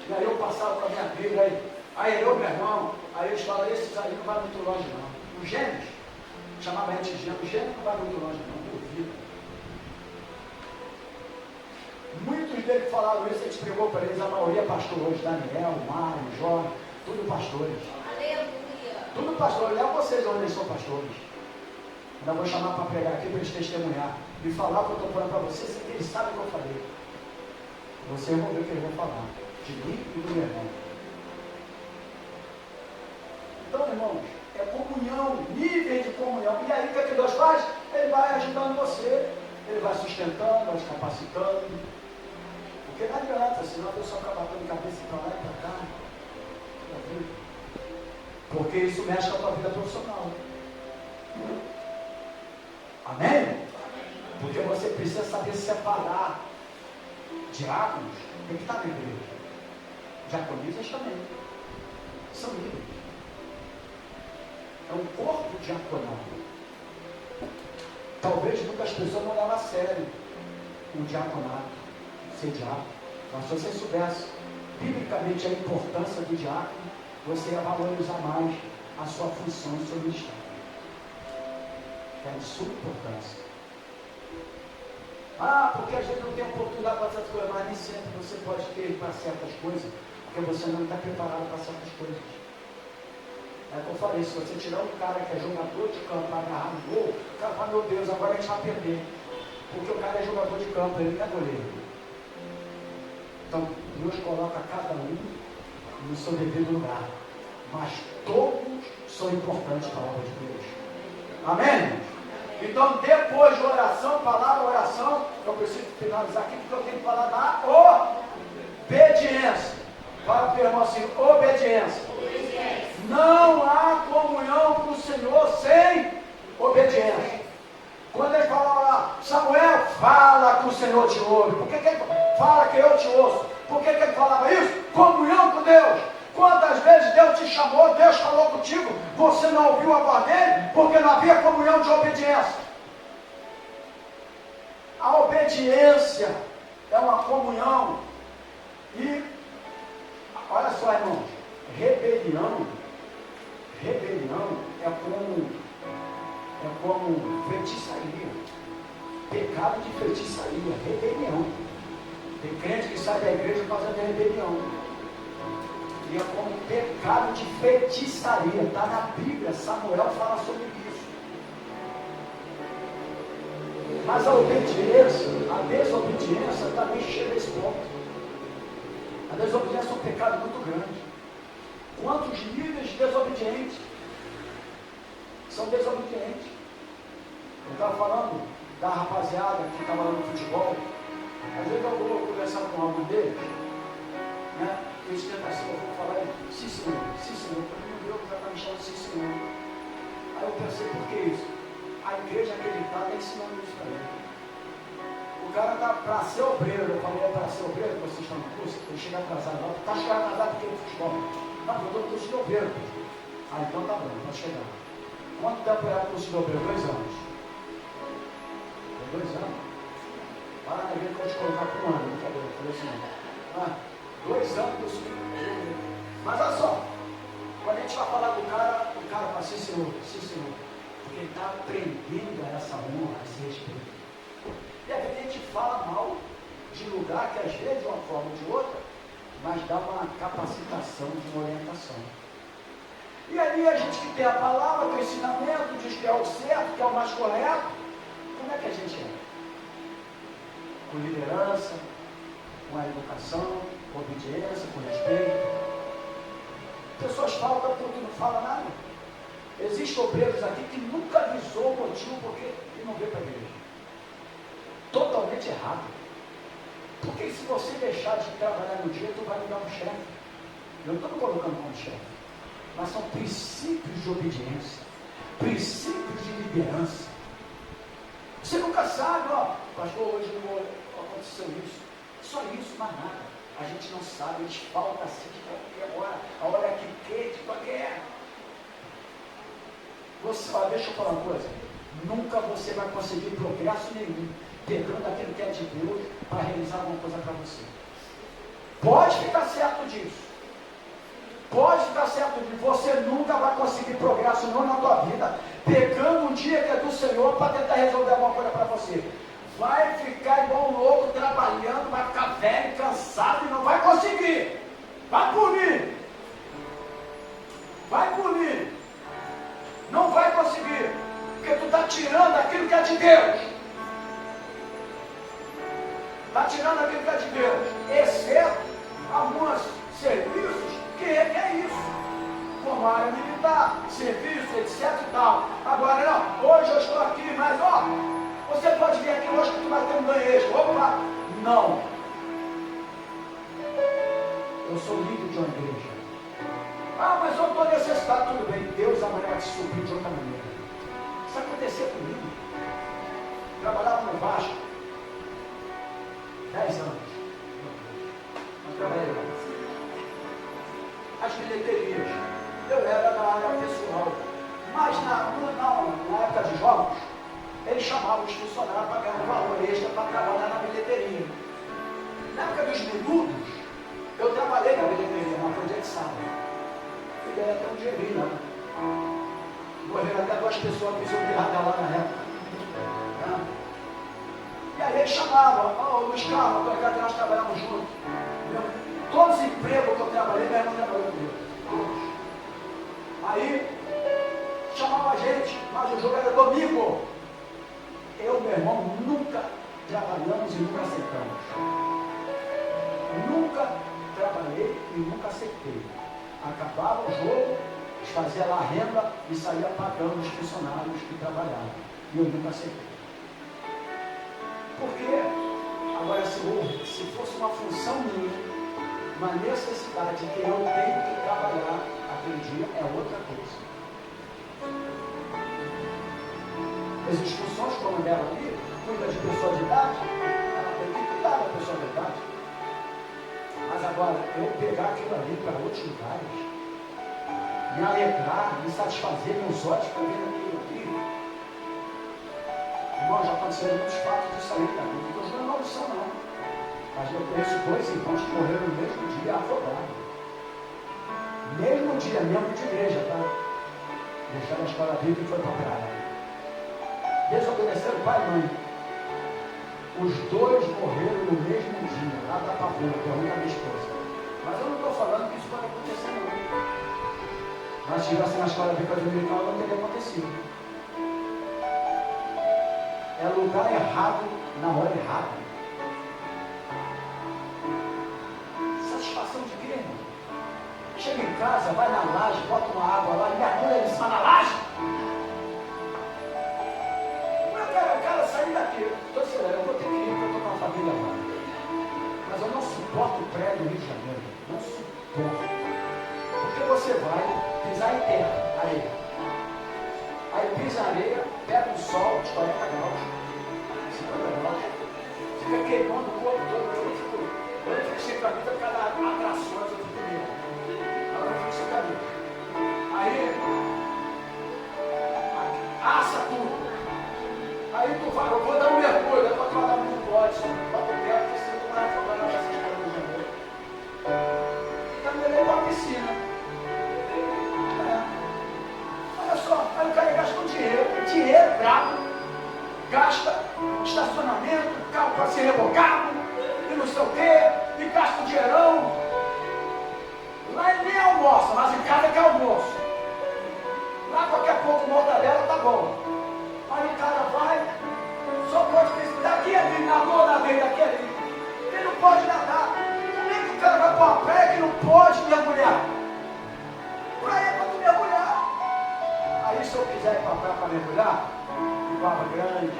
E aí eu passava com a minha Bíblia aí eu, meu irmão, aí eles falam, esses aí não vai muito longe não. Os gêmeos, chamava a gente de gêmeos, os gêmeos não vai muito longe não, duvido. Muitos deles que falaram isso, a gente pregou para eles, a maioria pastores, Daniel, Mário, Jorge, tudo pastores. Aleluia. Tudo pastores, leva vocês onde eles são pastores. Ainda vou chamar para pregar aqui, para eles testemunhar. E falar o que eu estou falando para vocês, sem que eles sabem o que eu falei. Vocês vão ver o que eles vão falar. De mim e do meu irmão. Então, irmãos, é comunhão, nível de comunhão. E aí, o que é que Deus faz? Ele vai ajudando você. Ele vai sustentando, vai te capacitando. Porque não adianta, senão a pessoa fica batendo cabeça para lá e para cá. Porque isso mexe com a tua vida profissional. Amém? Porque você precisa saber separar diáconos. Tem que estar na igreja. Diaconisas também. São líderes. É um corpo diaconal. Talvez nunca as pessoas não levam a sério o diaconato, ser diácono. Mas se você soubesse biblicamente a importância do diácono, você ia valorizar mais a sua função e seu ministério. É de sua importância. Porque a gente não tem oportunidade para essas coisas, mas nem sempre você pode ter para certas coisas, porque você não está preparado para certas coisas. É o que eu falei, se você tirar um cara que é jogador de campo para agarrar no gol, o cara fala, meu Deus, agora a gente vai perder. Porque o cara é jogador de campo, ele não é goleiro. Então, Deus coloca cada um no seu devido lugar. Mas todos são importantes para a obra de Deus. Amém? Então, depois de oração, palavra, oração, eu preciso finalizar aqui, porque eu tenho que falar da obediência. Fala para o irmão assim, obediência. Não há comunhão com o Senhor sem obediência. Quando ele fala lá, Samuel, fala que o Senhor te ouve. Por que ele fala que eu te ouço? Por que ele falava isso? Comunhão com Deus. Quantas vezes Deus te chamou, Deus falou contigo, você não ouviu a voz dele, porque não havia comunhão de obediência. A obediência é uma comunhão. E, olha só, irmãos, rebelião é como feitiçaria. Pecado de feitiçaria, rebelião. Tem crente que sai da igreja por causa de rebelião. E é como pecado de feitiçaria. Está na Bíblia, Samuel fala sobre isso. Mas a obediência, a desobediência também chega a esse ponto. A desobediência é um pecado muito grande. Quantos líderes desobedientes são desobedientes? Eu estava falando da rapaziada que estava lá no futebol. Às vezes eu vou conversar com algum deles, né? Eles tentam assim, eu vou falar, sim senhor, para mim Deus já está me chamando sim senhor. Aí eu pensei, por que isso? A igreja acreditada está ensinando isso para ele. O cara está para ser obreiro, eu falei, é para ser obreiro que vocês estão no curso, ele chega atrasado, não, está chegando atrasado porque ele futebol. Não, eu estou no curso de obreiro. Ah, então tá bom, pode chegar. Quanto tempo é o curso de obreiro? 2 anos. 2 anos? Para na igreja que eu vou te colocar por 1 ano, não falei assim não. 2 anos do curso de obreiro. Mas olha só, quando a gente vai falar do cara, o cara fala, sim senhor, porque ele está aprendendo essa honra, esse respeito. E às vezes a gente fala mal de lugar que às vezes de uma forma ou de outra, mas dá uma capacitação, de uma orientação. E aí a gente que tem a palavra, tem o ensinamento, diz que é o certo, que é o mais correto, como é que a gente é? Com liderança, com a educação, com obediência, com respeito. Pessoas falam tanto que não falam nada. Existem obreiros aqui que nunca avisou o motivo porque ele não veio para a igreja. Totalmente errado. Porque se você deixar de trabalhar no dia, tu vai ligar um chefe. Eu não estou colocando como chefe. Mas são princípios de obediência. Princípios de liderança. Você nunca sabe, pastor, hoje não vou aconteceu isso. Só isso, mais nada. A gente não sabe, eles faltam assim de qualquer hora. A hora que quer, de qualquer. Você, ó, deixa eu falar uma coisa. Nunca você vai conseguir progresso nenhum pegando aquilo que é de Deus para realizar alguma coisa para você. Pode ficar certo disso. Pode ficar certo disso. Você nunca vai conseguir progresso não na tua vida pegando um dia que é do Senhor para tentar resolver alguma coisa para você. Vai ficar igual um louco trabalhando, vai ficar velho, cansado e não vai conseguir. Vai por mim. Vai por mim. Não vai conseguir. Porque tu está tirando aquilo que é de Deus. Está tirando aquilo que é de Deus. Exceto alguns serviços que requer isso. Como a área militar, serviço, etc e tal. Agora não, hoje eu estou aqui, mas ó, você pode vir aqui hoje que tu vai ter um ganho extra. Opa! Não. Eu sou líder de uma igreja. Ah, mas eu estou necessitado, tudo bem. Deus amanhã vai te suprir de outra maneira. Isso aconteceu comigo. Trabalhava no Vasco 10 anos. Não trabalhei lá. As bilheterias. Eu era na área pessoal. Mas na época de jogos, eles chamavam os funcionários para ganhar um valor extra para trabalhar na bilheteria. Na época dos minutos, eu trabalhei na bilheteria, mas foi dia de sábado. E ganhei até um dinheirinho lá. Morreram até 2 pessoas que fizeram pirrada lá na época. E aí eles chamavam, ó, Luiz Carlos, nós trabalhamos juntos. Todos os empregos que eu trabalhei, meu irmão trabalhou comigo. Todos. Aí, chamava a gente, mas o jogo era domingo. Eu e meu irmão nunca trabalhamos e nunca aceitamos. Nunca trabalhei e nunca aceitei. Acabava o jogo, fazia lá a renda e saía pagando os funcionários que trabalhavam. E eu nunca aceitei. Por quê? Agora, se fosse uma função minha, uma necessidade que eu tenho que trabalhar aquele dia, é outra coisa. As funções como dela ali, cuida de pessoa de idade, ela tem que cuidar da pessoa de idade. Mas agora, eu pegar aquilo ali para outros lugares, me alegrar, me satisfazer meus olhos para ver aquilo aqui. Irmão, já aconteceram muitos fatos disso aí, tá? Não estou jogando maldição, não. Mas eu conheço 2 irmãos que morreram no mesmo dia afogados. Mesmo dia, mesmo de igreja, tá? Deixaram a escola bíblica e foi para a praia. Desobedeceram pai e mãe. Os 2 morreram no mesmo dia, lá da pavuna, pergunta a minha esposa. Mas eu não estou falando que isso pode acontecer, não. Mas se tivesse na escola bíblica dominical, não teria acontecido. É lugar errado na hora errada. Satisfação de quê, irmão? Chega em casa, vai na laje, bota uma água lá e mergulha em cima na laje. O cara sair daqui. Estou dizendo, eu vou ter que ir porque eu estou com uma família lá. Mas eu não suporto o prédio do Rio de Janeiro. Não suporto. Porque você vai pisar em terra, areia. Aí pisa areia, pega o sol de 40 graus, 50 graus, fica queimando o corpo todo. Eu fico sem camisa por causa das atrações, eu fico comigo. Agora eu fico sem camisa. Aí, assa tudo. Aí tu vai, eu vou dar um mergulho, depois tu vai dar um bote, bota o pé, porque se tu vai afogar na essa escola do Janeiro. Então eu levei uma piscina. Olha só, aí o cara gasta um dinheiro bravo, gasta estacionamento, carro para ser rebocado, e não sei o quê, e gasta um dinheirão. Lá ele nem almoça, mas em casa é que é almoço. Lá qualquer pouco mortadela tá bom. Aí o cara vai, só pode pensar, daqui ali, nadou na veia, daqui ali. Ele não pode nadar. Como é que o cara vai para uma praia que não pode mergulhar? Praia é para tu mergulhar. Aí se eu quiser ir para a praia para mergulhar, em Barra Grande,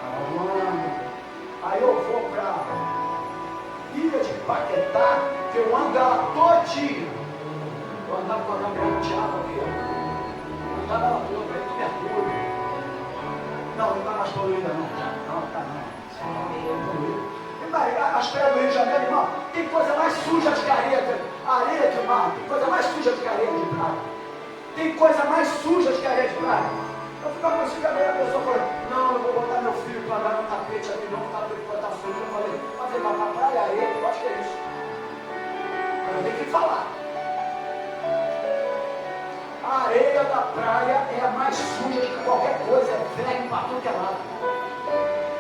Paraguai, aí eu vou para Ilha de Paquetá, que eu ando ela todinha. Eu andava com a Gabriela Thiago aqui, andava ela toda, aí tu mergulha. Não, não está mais poluída não. Não, está não. Está poluída. As praias do Rio de Janeiro, irmão, tem coisa mais suja de areia de mar, tem coisa mais suja de areia de praia. Tem coisa mais suja de areia de praia. Eu ficava assim, a pessoa falou, não, eu vou botar meu filho para andar no tapete ali, não, tá por botar sujo. Eu falei, mas ele vai pra praia, areia, eu acho que é isso. Eu tenho que falar. A areia da praia é a mais suja de qualquer coisa, é velho para tudo que é lado.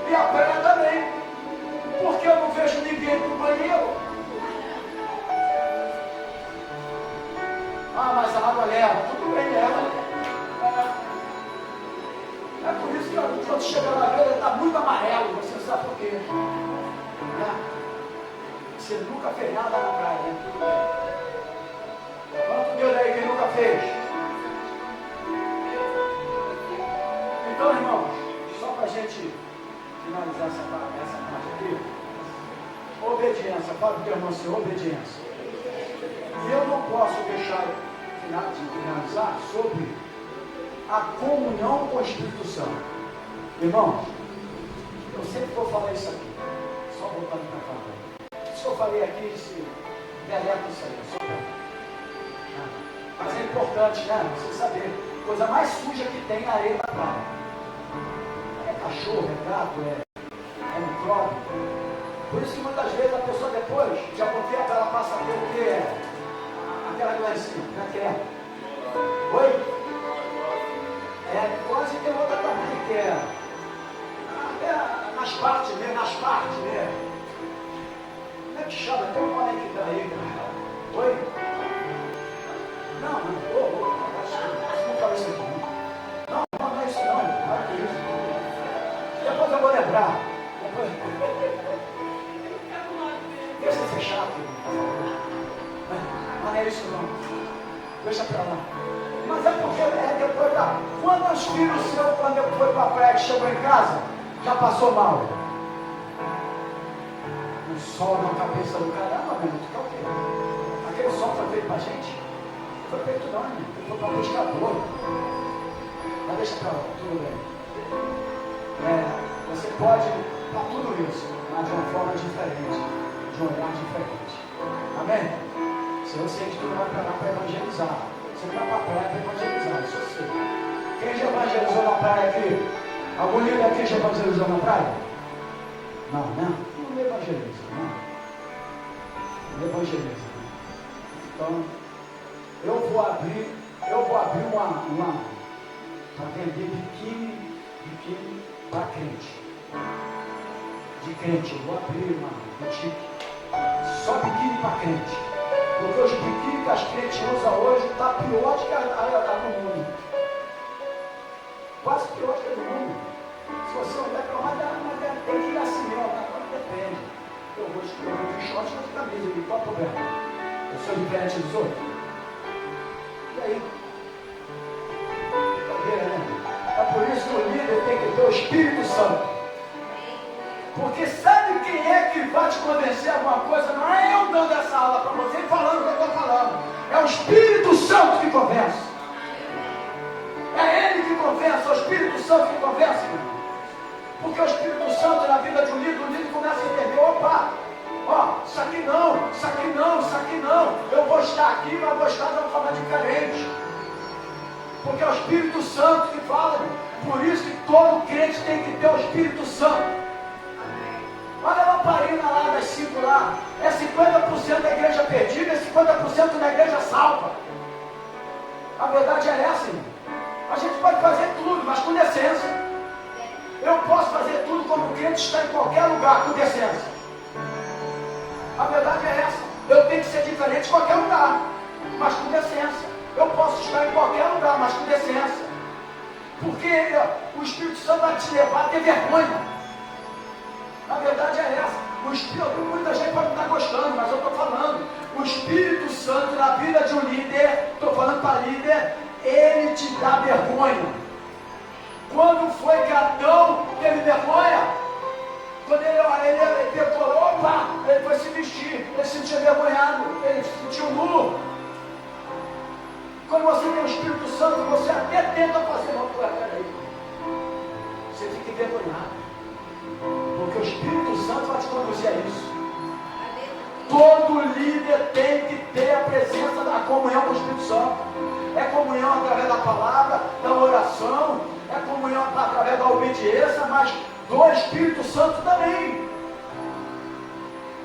E a praia também. Porque eu não vejo ninguém no banheiro. Ah, mas a água leva, tudo bem, leva. É por isso que quando chega lá, ele está muito amarelo, você sabe por quê. Você nunca fez nada na praia, né? Tudo bem. Quanto Deus aí que nunca fez? Então, irmãos, só para a gente finalizar essa parte aqui, obediência, fala para o teu irmão assim, obediência. E eu não posso deixar de finalizar sobre a comunhão com o Espírito Santo. Irmãos, eu sempre vou falar isso aqui, só voltando para cá. Isso que eu falei aqui, esse deleta isso aí, mas é importante, né? Você saber, a coisa mais suja que tem na areia da praia. É cachorro, é gato, é micróbio. Por isso que muitas vezes a pessoa depois, já porque ela passa a ter o que aquela doencinha, como é que é? Oi? Quase tem outra também, que é nas partes mesmo. Como é que chama? Tem um nome que dá aí, oi? Não fala isso aqui. Não é isso não é isso. Depois eu vou lembrar. Deixa de ser chato. Mas não é isso não. Deixa pra lá. Mas é porque depois da. Quando os filhos seus, quando eu fui para a praia que chegou em casa, já passou mal. Um sol na cabeça do caramba, meu irmão, tu quer o quê? Aquele sol foi feito pra gente? Foi feito não, né? Foi para pescador. Mas deixa pra lá, tudo bem. Você pode para tudo isso, mas de uma forma diferente, de um olhar diferente. Amém? Se eu sei que tu não vai para lá para evangelizar, você vai para a praia para evangelizar, isso eu sei. Quem já evangelizou na praia aqui? Algum líder aqui já evangelizou na praia? Não, né? Não evangeliza, não. Não evangeliza. Então, eu vou abrir uma para vender biquíni para crente. De crente, eu vou abrir uma boutique. Só biquíni para crente. Porque os biquíni que as crentes usam hoje está pior do que a do mundo. Quase pior do que a do mundo. Se você olhar para lá, tem que ir assim, depende. Eu vou de short e de camisa, qual é o problema? Eu sou diferente dos outros. E aí? Brincadeira, né? É por isso que o líder tem que ter o Espírito Santo. Porque sabe quem é que vai te convencer alguma coisa? Não é eu dando essa aula para você e falando o que eu estou falando. É o Espírito Santo que convence. É Ele que convence, é o Espírito Santo que convence, irmão. Porque o Espírito Santo na vida de um líder começa a entender, opa, isso aqui não. Eu vou estar aqui, mas vou estar de uma forma diferente. Porque é o Espírito Santo que fala. Por isso que todo crente tem que ter o Espírito Santo. Olha a lamparina lá das 5 lá. É 50% da igreja perdida, é 50% da igreja salva. A verdade é essa, irmão. A gente pode fazer tudo, mas com decência. Eu posso fazer tudo como crente, está em qualquer lugar, com decência. A verdade é essa. Eu tenho que ser diferente em qualquer lugar, mas com decência. Eu posso estar em qualquer lugar, mas com decência. Porque o Espírito Santo vai te levar a ter vergonha. A verdade é essa. O Espírito, muita gente pode não estar gostando, mas eu estou falando. O Espírito Santo na vida de um líder, estou falando para líder, ele te dá vergonha. Quando foi que Adão teve vergonha? Quando ele falou, opa, ele foi se vestir, ele se sentia envergonhado, ele se sentiu nu. Quando você tem o Espírito Santo, você até tenta fazer, não, peraí. Você fica envergonhado. Porque o Espírito Santo vai te conduzir reduzir a isso. Todo líder tem que ter a presença da comunhão com o Espírito Santo. É comunhão através da palavra, da oração, é comunhão através da obediência, mas do Espírito Santo também.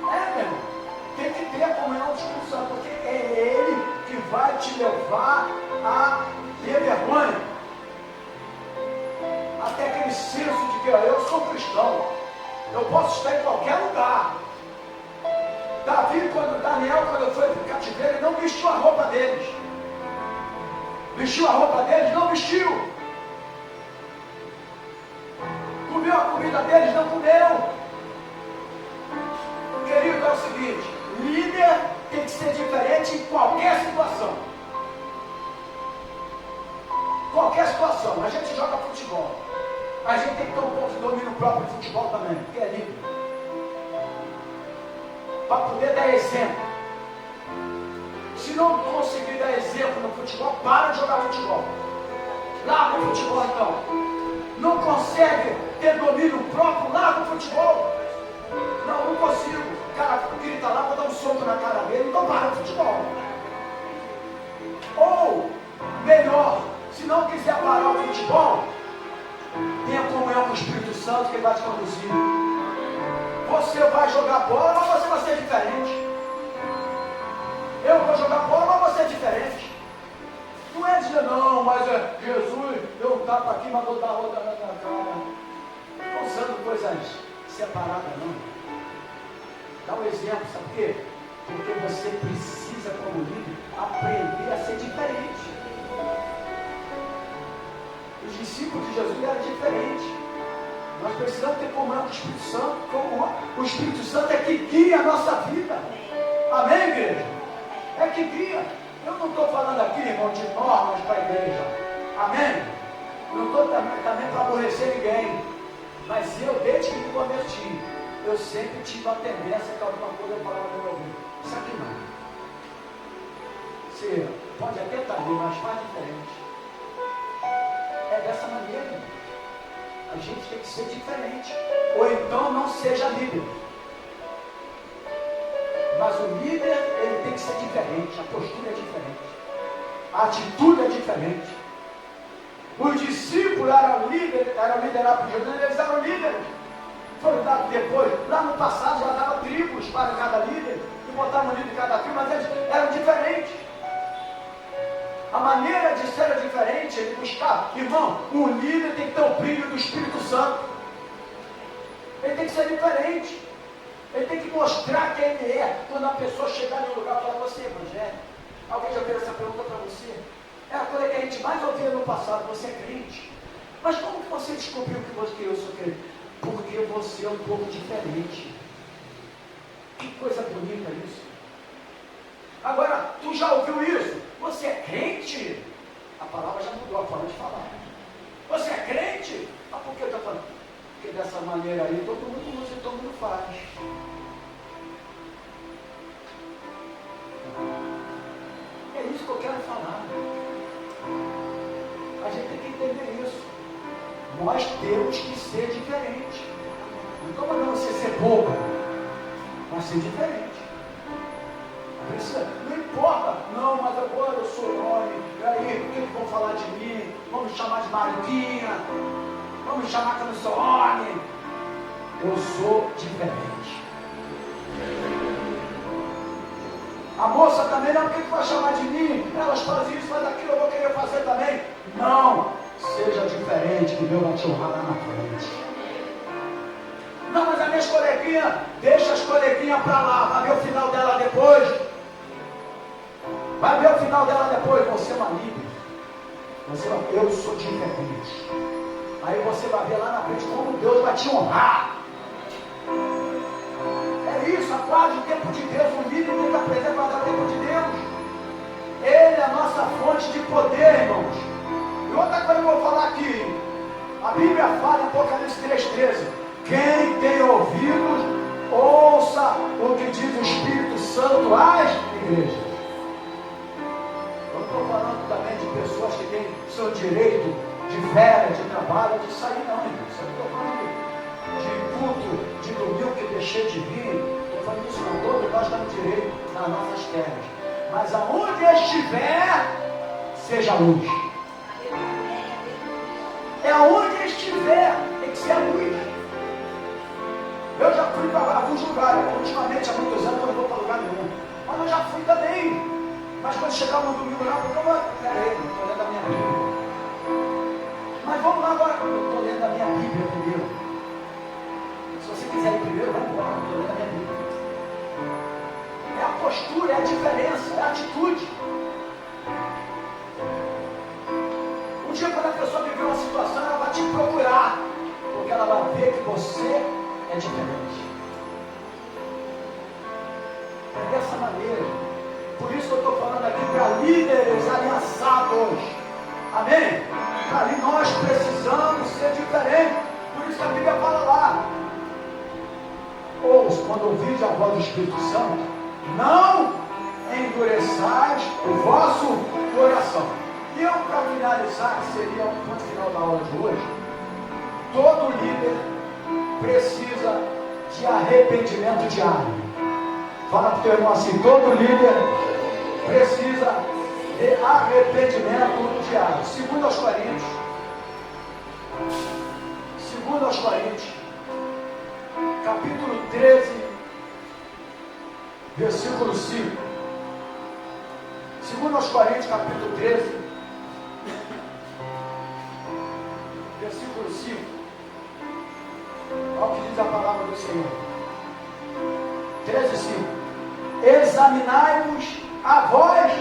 Meu irmão, tem que ter a comunhão do Espírito Santo, porque é Ele que vai te levar a ter vergonha. Até aquele senso de que eu sou cristão, eu posso estar em qualquer lugar. Daniel, quando foi para o cativeiro, ele não vestiu a roupa deles. Vestiu a roupa deles? Não vestiu. Comeu a comida deles? Não comeu. Querido, é o seguinte: líder tem que ser diferente em qualquer situação. Qualquer situação. A gente joga futebol. A gente tem que ter um pouco de domínio próprio no futebol também, porque é líder. Para poder dar exemplo. Se não conseguir dar exemplo no futebol, para de jogar futebol. Larga o futebol então. Não consegue ter domínio próprio, larga o futebol. Não consigo. O cara grita lá, vou dar um soco na cara dele, então para o futebol. Ou, melhor, se não quiser parar o futebol, tenha comunhão com o Espírito Santo que ele vai te conduzir. Você vai jogar bola, mas você vai ser diferente. Eu vou jogar bola, mas você é diferente. Não é dizer, não, mas é Jesus, deu um tapa aqui, mas vou dar outra na minha cara. Não estou usando coisas separadas, não. Dá um exemplo, sabe por quê? Porque você precisa, como líder, aprender a ser diferente. Os discípulos de Jesus eram diferentes. Nós precisamos ter comunhão com o Espírito Santo. O Espírito Santo é que guia a nossa vida. Amém, igreja? É que guia. Eu não estou falando aqui, irmão, de normas para a igreja. Amém? Não estou também para aborrecer ninguém. Mas eu, desde que me converti, eu sempre tive a tendência que alguma coisa eu falava no meu ouvido. Isso aqui não. Você pode até estar ali, mas faz diferente. É dessa maneira. A gente tem que ser diferente. Ou então não seja líder. Mas o líder, ele tem que ser diferente. A postura é diferente. A atitude é diferente. Os discípulos eram liderados por Jesus, eles eram líderes. Foram dados depois. Lá no passado já dava tribos para cada líder. E botavam um líder em cada tribo, mas eles eram diferentes. A maneira de ser diferente é de buscar. Irmão, o líder tem que ter o brilho do Espírito Santo. Ele tem que ser diferente. Ele tem que mostrar quem ele é. Quando a pessoa chegar em um lugar e falar, você é evangélico? Alguém já fez essa pergunta para você? É a coisa que a gente mais ouvia no passado, você é crente. Mas como que você descobriu que eu sou crente? Porque você é um pouco diferente. Que coisa bonita isso. Agora, tu já ouviu isso? Você é crente? A palavra já mudou a forma de falar. Você é crente? Ah, por que eu estou falando? Porque dessa maneira aí todo mundo usa e todo mundo faz. É isso que eu quero falar. A gente tem que entender isso. Nós temos que ser diferentes. Não estou mandando você ser bobo, mas ser diferente. Não importa, não, mas agora eu sou homem, e aí, o que vão falar de mim? Vão me chamar de Mariquinha, vão me chamar que eu não sou homem. Eu sou diferente. A moça também, não, o que vai chamar de mim? Elas fazem isso, fazem aquilo, eu vou querer fazer também. Não, seja diferente, que Deus vai te honrar lá na frente. Não, mas as minhas coleguinhas, deixa as coleguinhas para lá, vai ver o final dela depois. Vai ver o final dela depois, você é uma líder. Você vai, eu sou diferente. Aí você vai ver lá na frente como Deus vai te honrar. É isso, aguarde o tempo de Deus. O líder tem que aprender a guardar o tempo de Deus. Ele é a nossa fonte de poder, irmãos. E outra coisa que eu vou falar aqui. A Bíblia fala em Apocalipse 3,13. Quem tem ouvidos, ouça o que diz o Espírito Santo às igrejas. Eu estou falando também de pessoas que têm seu direito de férias, de trabalho, de sair, não, irmão. Eu estou falando de culto, de de domingo que deixei de vir, eu falei isso não, todos nós damos direito nas nossas terras. Mas aonde estiver, seja luz. É aonde estiver, tem que ser a luz. Eu já fui para alguns lugares, ultimamente há muitos anos eu não vou para lugar nenhum. Mas eu já fui também. Mas quando chegar no domingo lá, eu vou, peraí, estou lendo a minha Bíblia. Mas vamos lá agora, eu estou lendo a minha Bíblia primeiro. Se você quiser ir primeiro, vamos embora, eu estou lendo a minha Bíblia. É a postura, é a diferença, é a atitude. Um dia quando a pessoa viver uma situação, ela vai te procurar, porque ela vai ver que você é diferente. É dessa maneira. Por isso que eu estou falando aqui para líderes aliançados. Amém? Ali nós precisamos ser diferentes. Por isso que a Bíblia fala lá. Ouça, quando ouvis a voz do Espírito Santo, não endureçais o vosso coração. E eu, para finalizar, que seria o ponto final da aula de hoje, todo líder precisa de arrependimento diário. Fala para o teu irmão assim, todo líder precisa de arrependimento diário. 2 Coríntios, capítulo 13, versículo 5. 2 Coríntios, capítulo 13, versículo 5. Olha o que diz a palavra do Senhor. 13, 5. Examinai-vos a vós,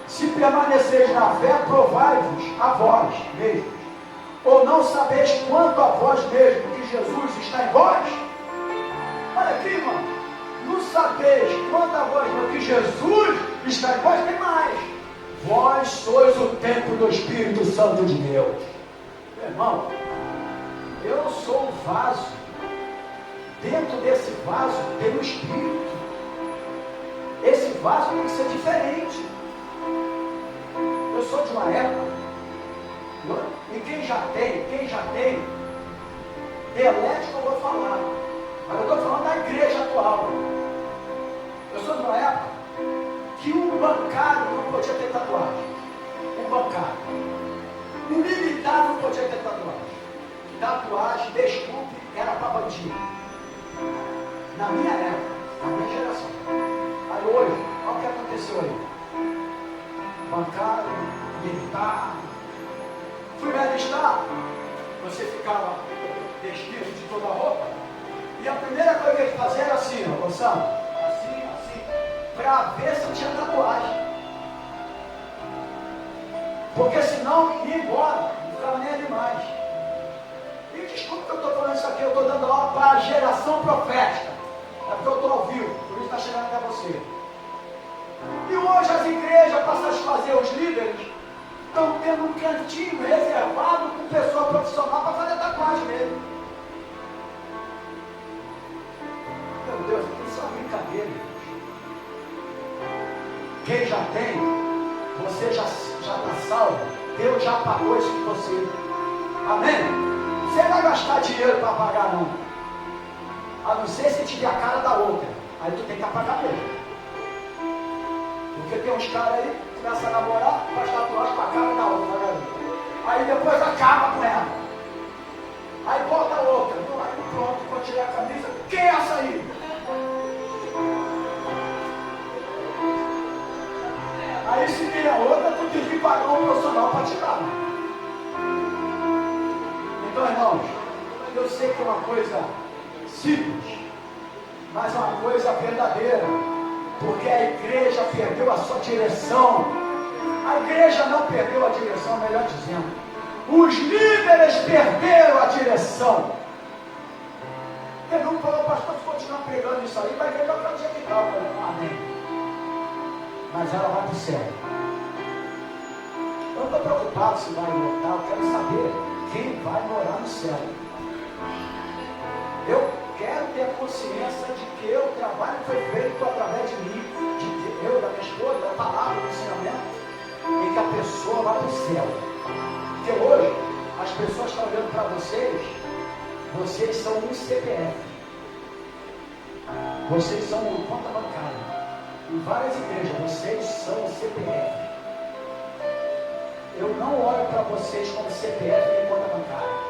se permaneceis na fé, provai-vos a vós mesmos. Ou não sabeis quanto a vós mesmos que Jesus está em vós? Olha aqui, irmão. Não sabeis quanto a vós mesmos que Jesus está em vós? Tem mais. Vós sois o templo do Espírito Santo de Deus. Meu irmão, eu sou o vaso. Dentro desse vaso tem o Espírito. Esse vaso tem que ser diferente. Eu sou de uma época, e quem já tem, delete que eu vou falar. Mas eu estou falando da igreja atual. Eu sou de uma época que um bancário não podia ter tatuagem. Um bancário. Um militar não podia ter tatuagem. Tatuagem, desculpe, era para bandido. Na minha época, na minha geração. Aí hoje, olha o que aconteceu aí. Bancário, militar. Fui me alistar. Você ficava vestido de toda a roupa. E a primeira coisa que ele fazia era assim, ó, Gonçalo. Assim, para ver se tinha tatuagem. Porque senão ia embora. Não ficava nem ali mais. E desculpa que eu estou falando isso aqui, eu estou dando aula para a geração profética. É porque eu estou ao vivo, por isso está chegando até você. E hoje as igrejas, para satisfazer os líderes, estão tendo um cantinho reservado com pessoa profissional para fazer tatuagem nele. Meu Deus, isso é uma brincadeira, gente. Quem já tem, você já está salvo. Deus já pagou isso de você. Amém? Você não vai gastar dinheiro para pagar, não. A não ser se tiver a cara da outra. Aí tu tem que apagar mesmo. Porque tem uns caras aí que começam a namorar, faz tatuagem com a cara da outra, galera. Aí depois acaba com ela. Aí bota a outra. Aí pronto, quando tirar a camisa, quem é essa aí? Aí se tem a outra, tu tem que pagar um profissional para tirar. Então, irmãos, eu sei que é uma coisa simples, mas é uma coisa verdadeira. Porque a igreja perdeu a sua direção. A igreja não perdeu a direção, melhor dizendo. Os líderes perderam a direção. Ele não falou, pastor, se continuar pregando isso aí, vai ver para onde é que está. Eu falei, amém. Mas ela vai para o céu. Eu não estou preocupado se vai voltar, eu quero saber quem vai morar no céu. Eu quero ter a consciência de que o trabalho foi feito através de mim, eu, da minha esposa, da palavra, do ensinamento, e que a pessoa vai para o céu. Porque hoje, as pessoas estão olhando para vocês Vocês são um CPF. Vocês são uma conta bancária. Em várias igrejas, vocês são um CPF. Eu não olho para vocês como CPF nem conta bancária.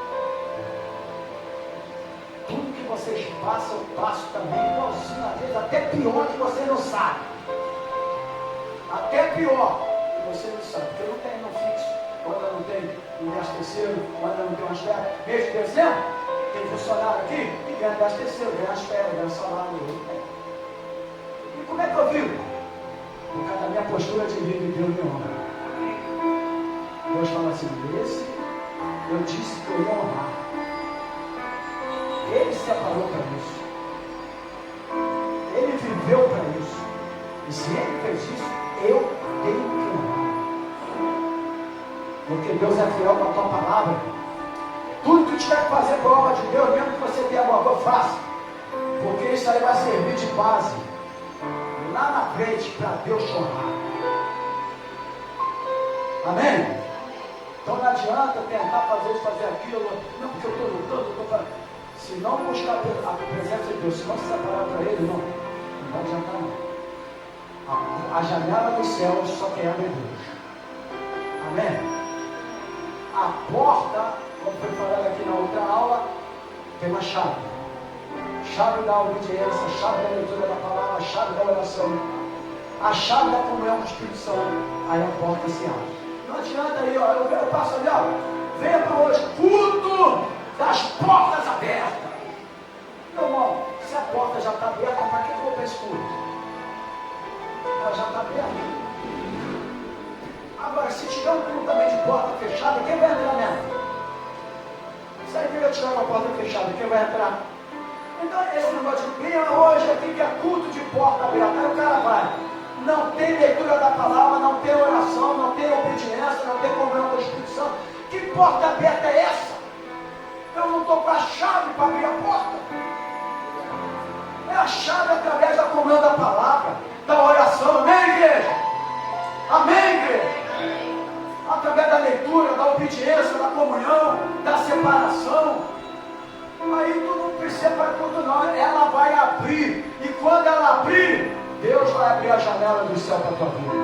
Tudo que vocês passam, eu passo também igualzinho, às vezes até pior que vocês não sabem. Até pior que vocês não sabem. Porque eu não tenho no fixo, ou ainda não tenho no 13º, ou ainda não tenho umas férias. Mês de dezembro, tem funcionário aqui que ganha 13º, ganha as férias, ganha salário. E como é que eu vivo? Por causa da minha postura de vida e Deus me honra. Deus fala assim, esse eu disse que eu ia honrar. Ele se separou para isso. Ele viveu para isso. E se ele fez isso, eu tenho que honrar. Porque Deus é fiel com a tua palavra. Tudo que tiver que fazer para a obra de Deus, mesmo que você tenha alguma coisa, faça. Porque isso aí vai servir de base lá na frente para Deus te honrar. Amém? Então não adianta tentar fazer isso, fazer aquilo. Não, porque eu estou lutando, estou fazendo. Se não buscar a presença de Deus, se não se separar para Ele, não vai adiantar não. A janela dos céus só quem abre Deus. Amém? A porta, como foi falado aqui na outra aula, tem uma chave. Chave da obediência, chave da leitura da palavra, chave da oração, a chave da comunhão com o Espírito Santo. Aí a porta se abre. Não adianta aí, ó, eu passo ali, ó, venha para hoje, culto das portas abertas. Meu irmão, se a porta já está aberta, para que eu vou para esse culto? Ela já está aberta. Agora, se tiver um culto também de porta fechada, quem vai entrar nela? Se a igreja tiver uma porta fechada, quem vai entrar? Então, esse negócio de venha hoje aqui que é culto de porta aberta, aí o cara vai. Não tem leitura da palavra, não tem oração, não tem obediência, não tem comunhão com o Espírito Santo. Que porta aberta é essa? Eu não estou com a chave para abrir a porta. É a chave através da comunhão da palavra, da oração. Amém, igreja? Amém, igreja? Através da leitura, da obediência, da comunhão, da separação. Aí tu não precisa para tudo não. Ela vai abrir. E quando ela abrir, Deus vai abrir a janela do céu para a tua vida.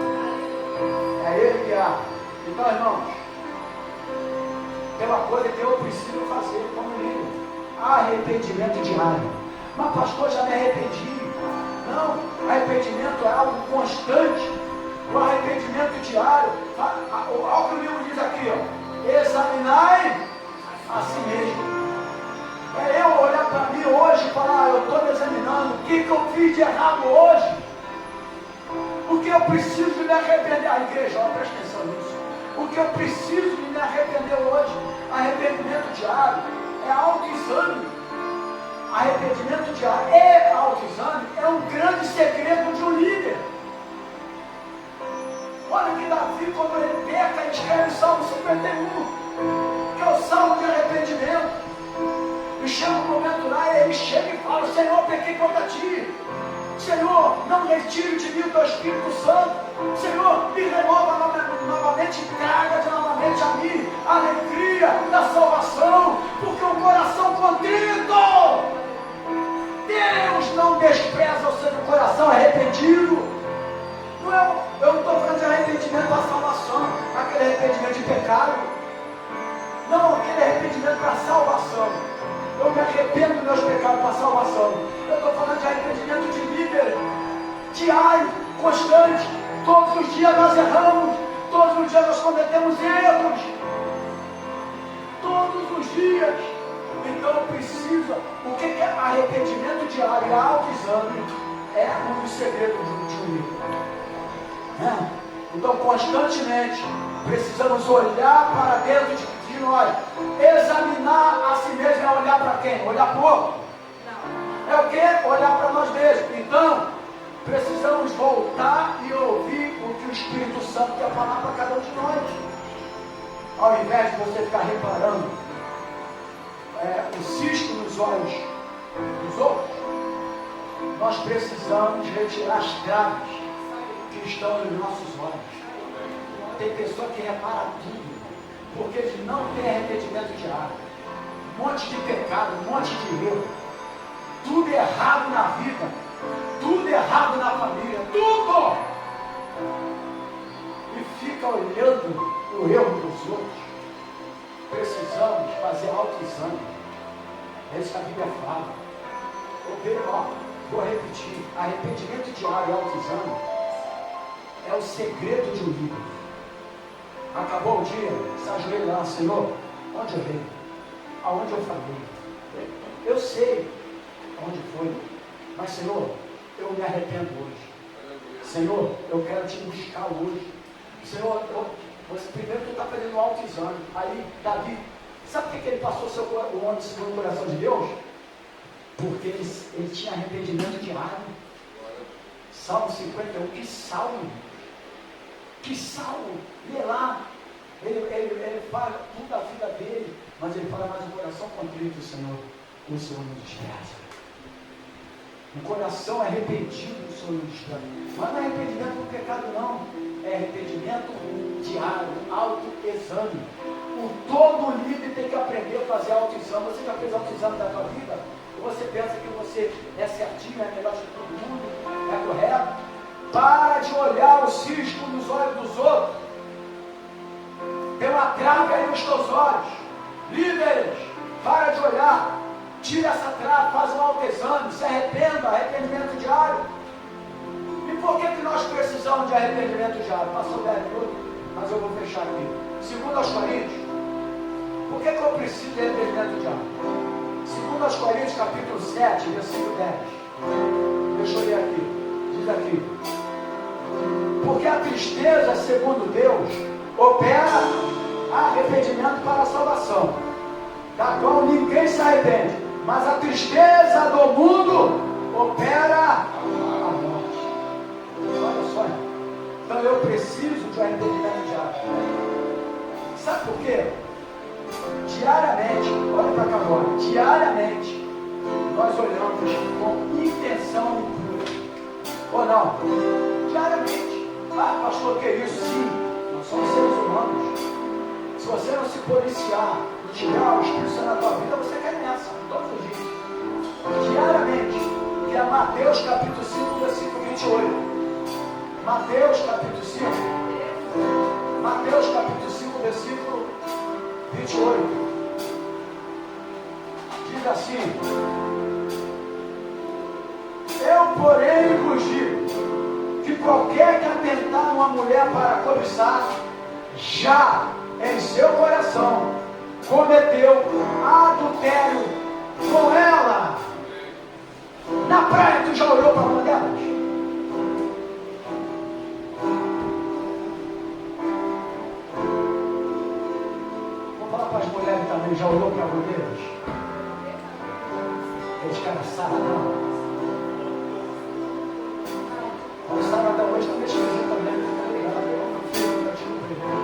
É Ele que abre. Então, irmãos, tem uma coisa que eu preciso fazer como líder. Arrependimento diário. Mas pastor, já me arrependi. Não, arrependimento é algo constante. O arrependimento diário. Olha o que o livro diz aqui, ó. Examinai a si mesmo. É eu olhar para mim hoje e falar, eu estou me examinando. O que eu fiz de errado hoje? O que eu preciso de me arrepender? A igreja, ó, presta atenção nisso. O que eu preciso de me arrepender hoje? Arrependimento diário é autoexame. Arrependimento diário e autoexame é um grande segredo de um líder. Olha que Davi, quando ele peca, ele escreve Salmo 51, que é o Salmo de arrependimento. E chega um momento lá, e ele chega e fala, Senhor, pequei contra ti. Senhor, não retire de mim o teu Espírito Santo. Senhor, me renova novamente, traga novamente a mim a alegria da salvação, porque o coração contrito, Deus não despreza o seu coração arrependido. Não é, eu não estou falando de arrependimento da salvação, aquele arrependimento de pecado. Não, aquele arrependimento para salvação. Eu me arrependo dos meus pecados para salvação. Eu estou falando de arrependimento de líder, diário, constante. Todos os dias nós erramos, todos os dias nós cometemos erros. Todos os dias. Então eu preciso. O que é arrependimento diário? Autoexame é um dos segredos de um líder. Então constantemente precisamos olhar para dentro de nós. Examinar a si mesmo é olhar para quem? Olhar para o outro? Não. É o que? Olhar para nós mesmos. Então, precisamos voltar e ouvir o que o Espírito Santo quer falar para cada um de nós. Ao invés de você ficar reparando o cisco nos olhos dos outros, nós precisamos retirar as traves que estão nos nossos olhos. Tem pessoa que repara tudo, porque ele não tem arrependimento diário. um monte de pecado, um monte de erro, tudo errado na vida, tudo errado na família, tudo! E fica olhando o erro dos outros. Precisamos fazer autoexame. É isso que a Bíblia fala. Vou repetir. Arrependimento diário e autoexame é o segredo de um líder. Acabou o dia, se ajoelha lá, Senhor, onde eu errei? Aonde eu falei? Eu sei onde foi, mas Senhor, eu me arrependo hoje. Senhor, eu quero te buscar hoje. Senhor, você primeiro tu está fazendo um autoexame. Aí Davi, sabe por que ele passou o homem segundo o coração de Deus? Porque ele tinha arrependimento diário. Salmo 51, que salmo! Que salmo! Lê lá, ele fala tudo da vida dele, mas ele fala, mas o coração contrito, Senhor não despreza. O coração arrependido, o Senhor não despreza. Mas não é arrependimento do pecado, não. É arrependimento diário, autoexame. Todo líder tem que aprender a fazer autoexame. Você já fez autoexame da sua vida? Ou você pensa que você é certinho, é melhor de todo mundo, é correto? Para de olhar o cisco nos olhos dos outros. Tem uma trave aí nos teus olhos. Líderes, para de olhar. Tira essa trave, faz um autoexame, se arrependa, arrependimento diário. E por que nós precisamos de arrependimento diário? Passou 10 minutos, mas eu vou fechar aqui. Segundo aos Coríntios, por que eu preciso de arrependimento diário? Segundo aos Coríntios, capítulo 7, versículo 10. Deixa eu ler aqui. Diz aqui. Porque a tristeza, segundo Deus, opera arrependimento para a salvação, da qual ninguém se arrepende. Mas a tristeza do mundo opera a morte. Olha só. Então eu preciso de um arrependimento diário. Sabe por quê? Diariamente, olha para cá agora, diariamente, nós olhamos com intenção impura. Ou não? Diariamente. Ah, pastor, que é isso? Sim, nós somos seres humanos. Se você não se policiar e tirar o Espírito Santo na tua vida, você cai nessa, todos os dias. Diariamente, que é Mateus capítulo 5, versículo 28. Mateus capítulo 5. Mateus capítulo 5, versículo 28. Diz assim: eu, porém, vos digo que qualquer que atentar uma mulher para cobiçar, já em seu coração cometeu adultério com ela. Na praia, tu já olhou para uma delas? Vou falar para as mulheres também, já olhou para mulheres? É desgraçada, não? O sábado hoje está mexendo também, tá ligado? Eu não fui, eu tive um primeiro.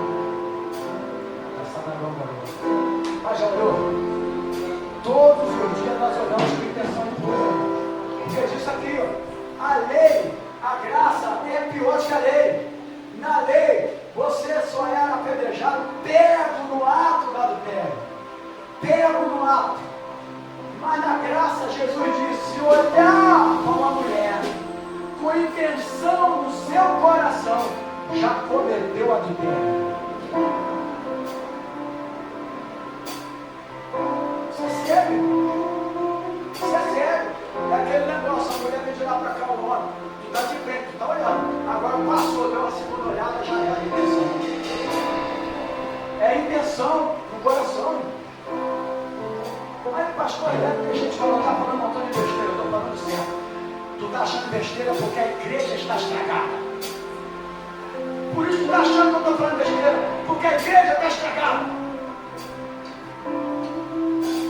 Passada longa. Mas já olhou? Todos os dias nós olhamos com intenção impura. Porque diz aqui, ó, a lei, a graça é pior que a lei. Na lei, você só era apedrejado pego no ato do adultério. Pego no ato. Mas na graça, Jesus disse: se olhar para uma mulher com intenção no seu coração, já cometeu adultério. Isso é sério. Isso é sério. É aquele negócio, a mulher vem de lá para cá o homem. Tu está de frente, tu está olhando. Agora passou, deu uma segunda olhada, já é a intenção. É a intenção no coração. Mas pastor, tem gente falando, está falando um montão de besteira, eu estou falando certo. Tu está achando besteira porque a igreja está estragada. Por isso tu está achando que eu estou falando besteira, porque a igreja está estragada.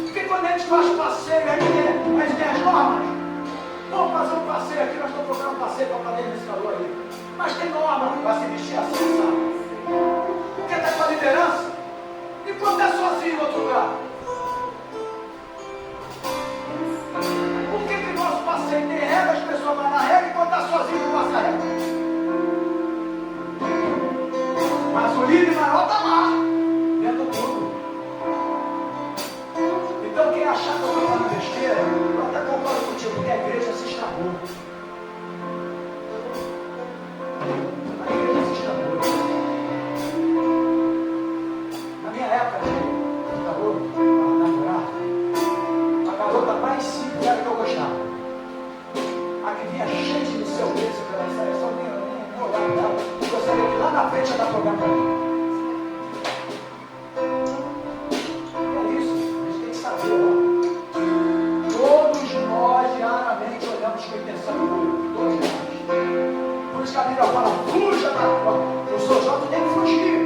Porque quando a gente faz passeio, a gente tem as normas. Vamos fazer um passeio aqui, nós estamos procurando um passeio para fazer nesse calor aí. Mas tem norma para se vestir assim, sabe? Porque está com a liderança. E quando está sozinho em outro lugar? Por que nosso passeio tem regra, as pessoas vão na regra e quando está sozinho não passa a regra? Mas o líder maior está lá, dentro do mundo. Então A igreja existe namoro. Na minha época de calor, para namorar, a garota mais simples era que eu gostava. A que vinha cheia de seu preço pela saia, só nem olhava para ela. Eu gostaria que lá na frente ia dar problema para mim. É isso, a gente tem que saber, ó. Todos nós diariamente olhamos com intenção de olho. Todos nós. Por isso que a Bíblia fala, fuja da porta. Eu sou jovem, tem que fugir.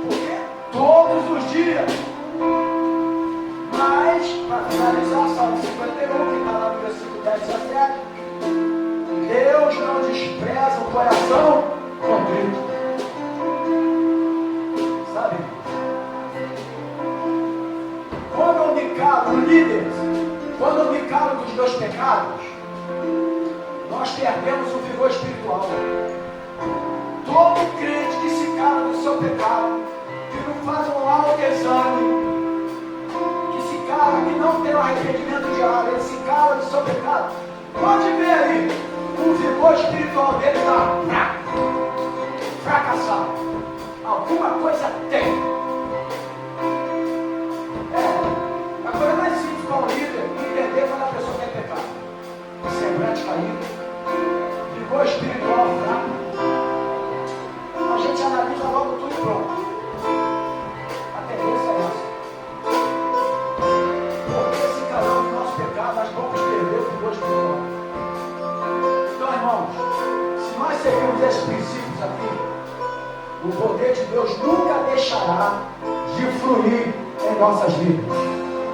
Por quê? Todos os dias. Mas, para finalizar, Salmo 51, que está lá no versículo 10 a 17, Deus não despreza o coração contrito. Sabe? Quando eu me calo, líderes, quando eu me calo dos meus pecados, nós perdemos o vigor espiritual. Todo crente que se cala do seu pecado, que não faz um autoexame, que se cala, que não tem um arrependimento diário, ele se cala do seu pecado, pode ver aí, o vigor espiritual dele está fracassado. Alguma coisa tem. A coisa mais simples para um líder entender quando a pessoa tem pecado. Semblante caído, vigor espiritual fraco. A gente analisa logo tudo pronto. A tendência é essa. Porque se calamos do nosso pecado, nós vamos perder o vigor espiritual. Então, irmãos, se nós seguirmos esses princípios aqui, o poder de Deus nunca deixará de fluir em nossas vidas.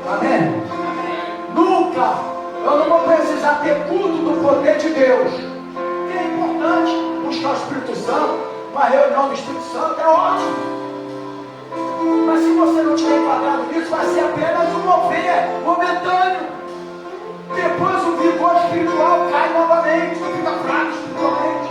Amém? Amém? Nunca! Eu não vou precisar ter culto do poder de Deus. E é importante buscar o Espírito Santo, uma reunião do Espírito Santo, é ótimo. Mas se você não tiver enquadrado nisso, vai ser apenas um mover momentâneo. Depois o vigor espiritual cai novamente, fica fraco espiritualmente.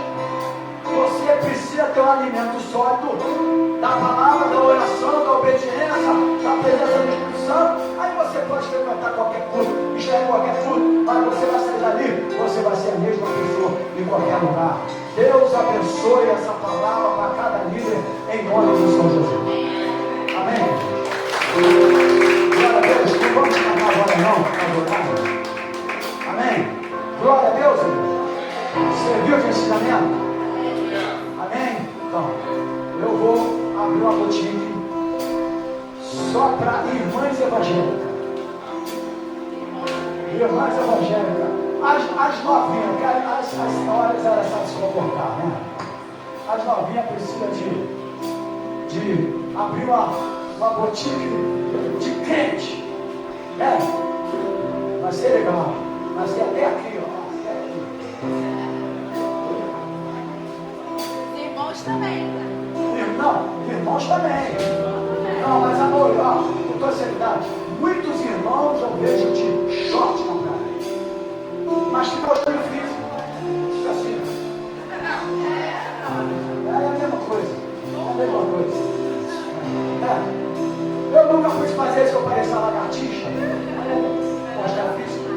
Você precisa ter um alimento sólido da palavra, da oração, da obediência, da presença do Espírito Santo. Aí você pode frequentar qualquer culto, estar em qualquer culto, mas você vai sair dali, você vai ser a mesma pessoa em qualquer lugar. Deus abençoe essa palavra para cada líder em nome de São Jesus. Amém? Glória a Deus. Não vamos cantar agora não, amém? Glória a Deus, amém. Você viu o ensinamento? Amém? Então, eu vou abrir uma boutique só para irmãs evangélicas. Irmãs evangélicas. As novinhas, porque as senhoras elas sabem se comportar, né? As novinhas precisam de abrir uma boutique de crente. Né? Vai ser legal. Vai ser até aqui, ó. Irmãos também. Não, irmãos também. Não, mas amor, ó, com toda seriedade, muitos irmãos eu vejo de short na praia. Mas que postura física. Fica assim. É a mesma coisa. É a mesma coisa. Eu nunca fui fazer isso que eu pareça lagartixa. Postura física.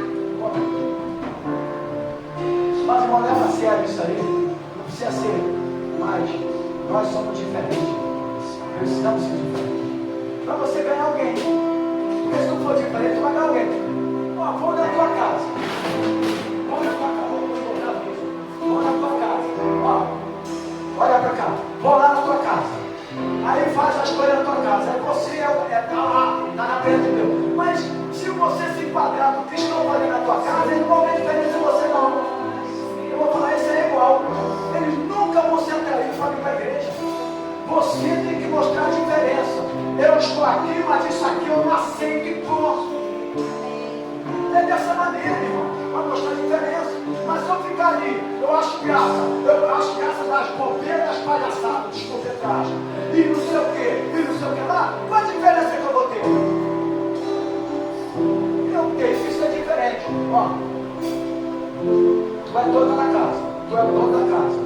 Mas não leva a sério isso aí. Não precisa ser. Mas nós somos diferentes. Precisamos ser diferentes. Para você ganhar alguém. Porque se não for diferente, tu vai ganhar alguém. Ó, vou na tua casa. Vou na tua casa. Vou na tua casa. Ó, olha pra cá. Vou lá na tua casa. Aí faz as coisas na tua casa. Aí você tá lá, tá na frente de Deus. Mas se você se enquadrar no que estão fazendo na tua casa, eles não vão ver diferença em você não. Eu vou falar, isso é igual. Eles nunca vão se atrair para vir para a igreja. Você tem que mostrar a diferença. Eu estou aqui, mas isso aqui eu não aceito e posso. É dessa maneira, irmão, para mostrar a diferença. Mas se eu ficar ali, eu acho graça das bobeiras, das palhaçadas, desculpa, e não sei o que lá, qual a diferença que eu vou ter? Eu tenho que ser diferente. Ó, tu é dona da casa, tu é o dono da casa.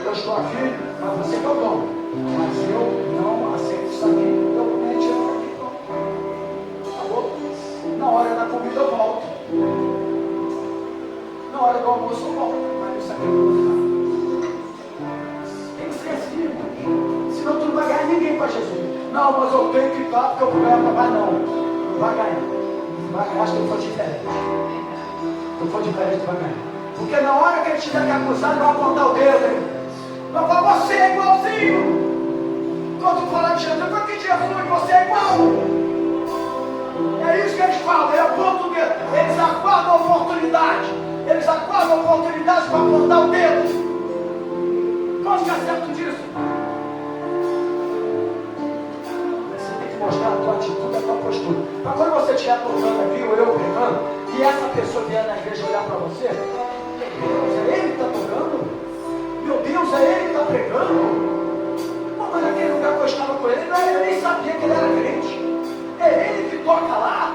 Eu estou aqui, mas você que é o dono. Mas eu não aceito isso aqui. Eu me retiro aqui. Acabou? Na hora da comida eu volto. Na hora do almoço eu volto. Mas isso aqui eu não vou ficar. mas eu tenho que estar porque o problema vai não. Não vai ganhar. Não vai ganhar, acho que ele foi diferente. Se for diferente, vai ganhar. Porque na hora que ele tiver que acusar, ele vai apontar o dedo. Vai falar, você é igualzinho. Quando falar de Jesus, foi que Jesus, você é igual. É isso que eles falam, ele aponta o dedo. Eles aguardam a oportunidade. Eles aguardam a oportunidade para apontar o dedo. Qual que é certo disso? Você tem que mostrar a tua atitude, a tua postura. Mas quando você estiver tocando aqui, ou eu pregando, e essa pessoa vier na igreja olhar para você, meu Deus, é ele que está tocando? Meu Deus, é ele que está pregando? Não, mas naquele lugar que eu estava com ele, eu nem sabia que ele era crente. É ele que toca lá.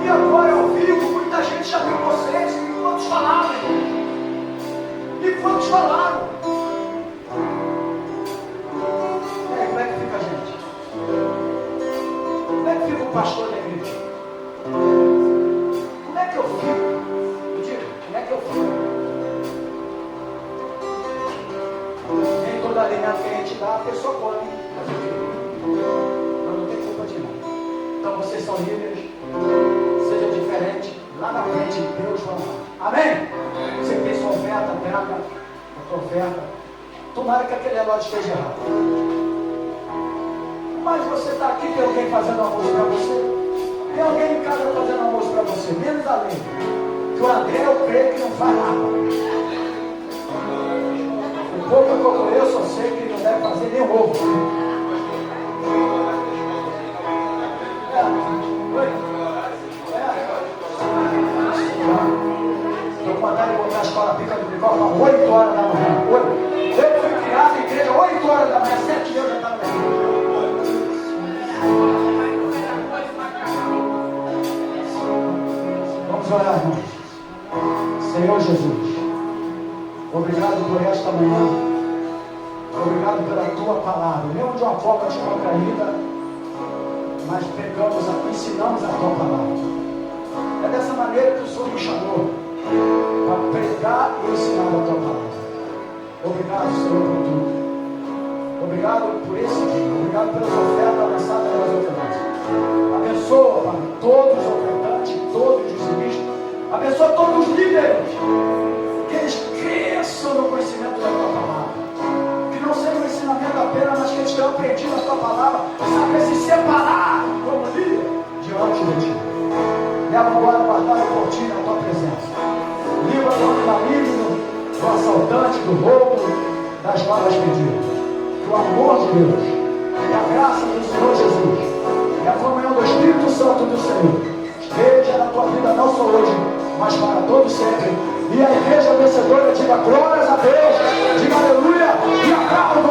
E agora eu vivo, muita gente já viu vocês. E quantos falaram? E quantos falaram? Como é que fica a gente? Como é que fica o pastor da igreja? Como é que eu fico? Me diga, como é que eu fico? Nem todo alimento que a gente dá, a pessoa come. Mas não tem culpa de nada. Então vocês são líderes, seja diferente, lá na frente Deus vai lá. Amém? Você tem sua oferta, pega a tua oferta. Tomara que aquele relógio esteja errado. Mas você está aqui, tem alguém fazendo almoço para você? Tem alguém em casa fazendo almoço para você? Menos a lei. Que o André, eu creio que não faz nada. O pouco que eu conheço, eu sei que ele não deve fazer nem ovo. Estou mandando botar a escola pica do Bricol para 8 horas da manhã. Eu fui criado em igreja 8 horas da manhã, 7 eu já estava na igreja. Vamos orar, irmãos. Senhor Jesus, obrigado por esta manhã. Obrigado pela tua palavra. Mesmo de uma forma descontraída, mas pegamos, ensinamos a tua palavra. É dessa maneira que o Senhor me chamou, para pregar e ensinar a tua palavra. Obrigado, Senhor, por tudo. Obrigado por esse dia. Obrigado pelas ofertas lançadas pelas ofertas. Abençoa, Pai, todos os ofertantes, todos os dizimistas. Abençoa todos os líderes. Que eles cresçam no conhecimento da tua palavra. Que não seja um ensinamento apenas, mas que eles tenham aprendido a tua palavra. Saber se separar como líder diante de ti. Leva agora guardado por ti na tua presença. Livra do maligno, do assaltante, do roubo, das balas pedidas. Que o amor de Deus, que a graça do Senhor Jesus, e a comunhão do Espírito Santo do Senhor, esteja na tua vida não só hoje, mas para todos sempre. E a igreja vencedora diga glórias a Deus, diga aleluia, e aplauda.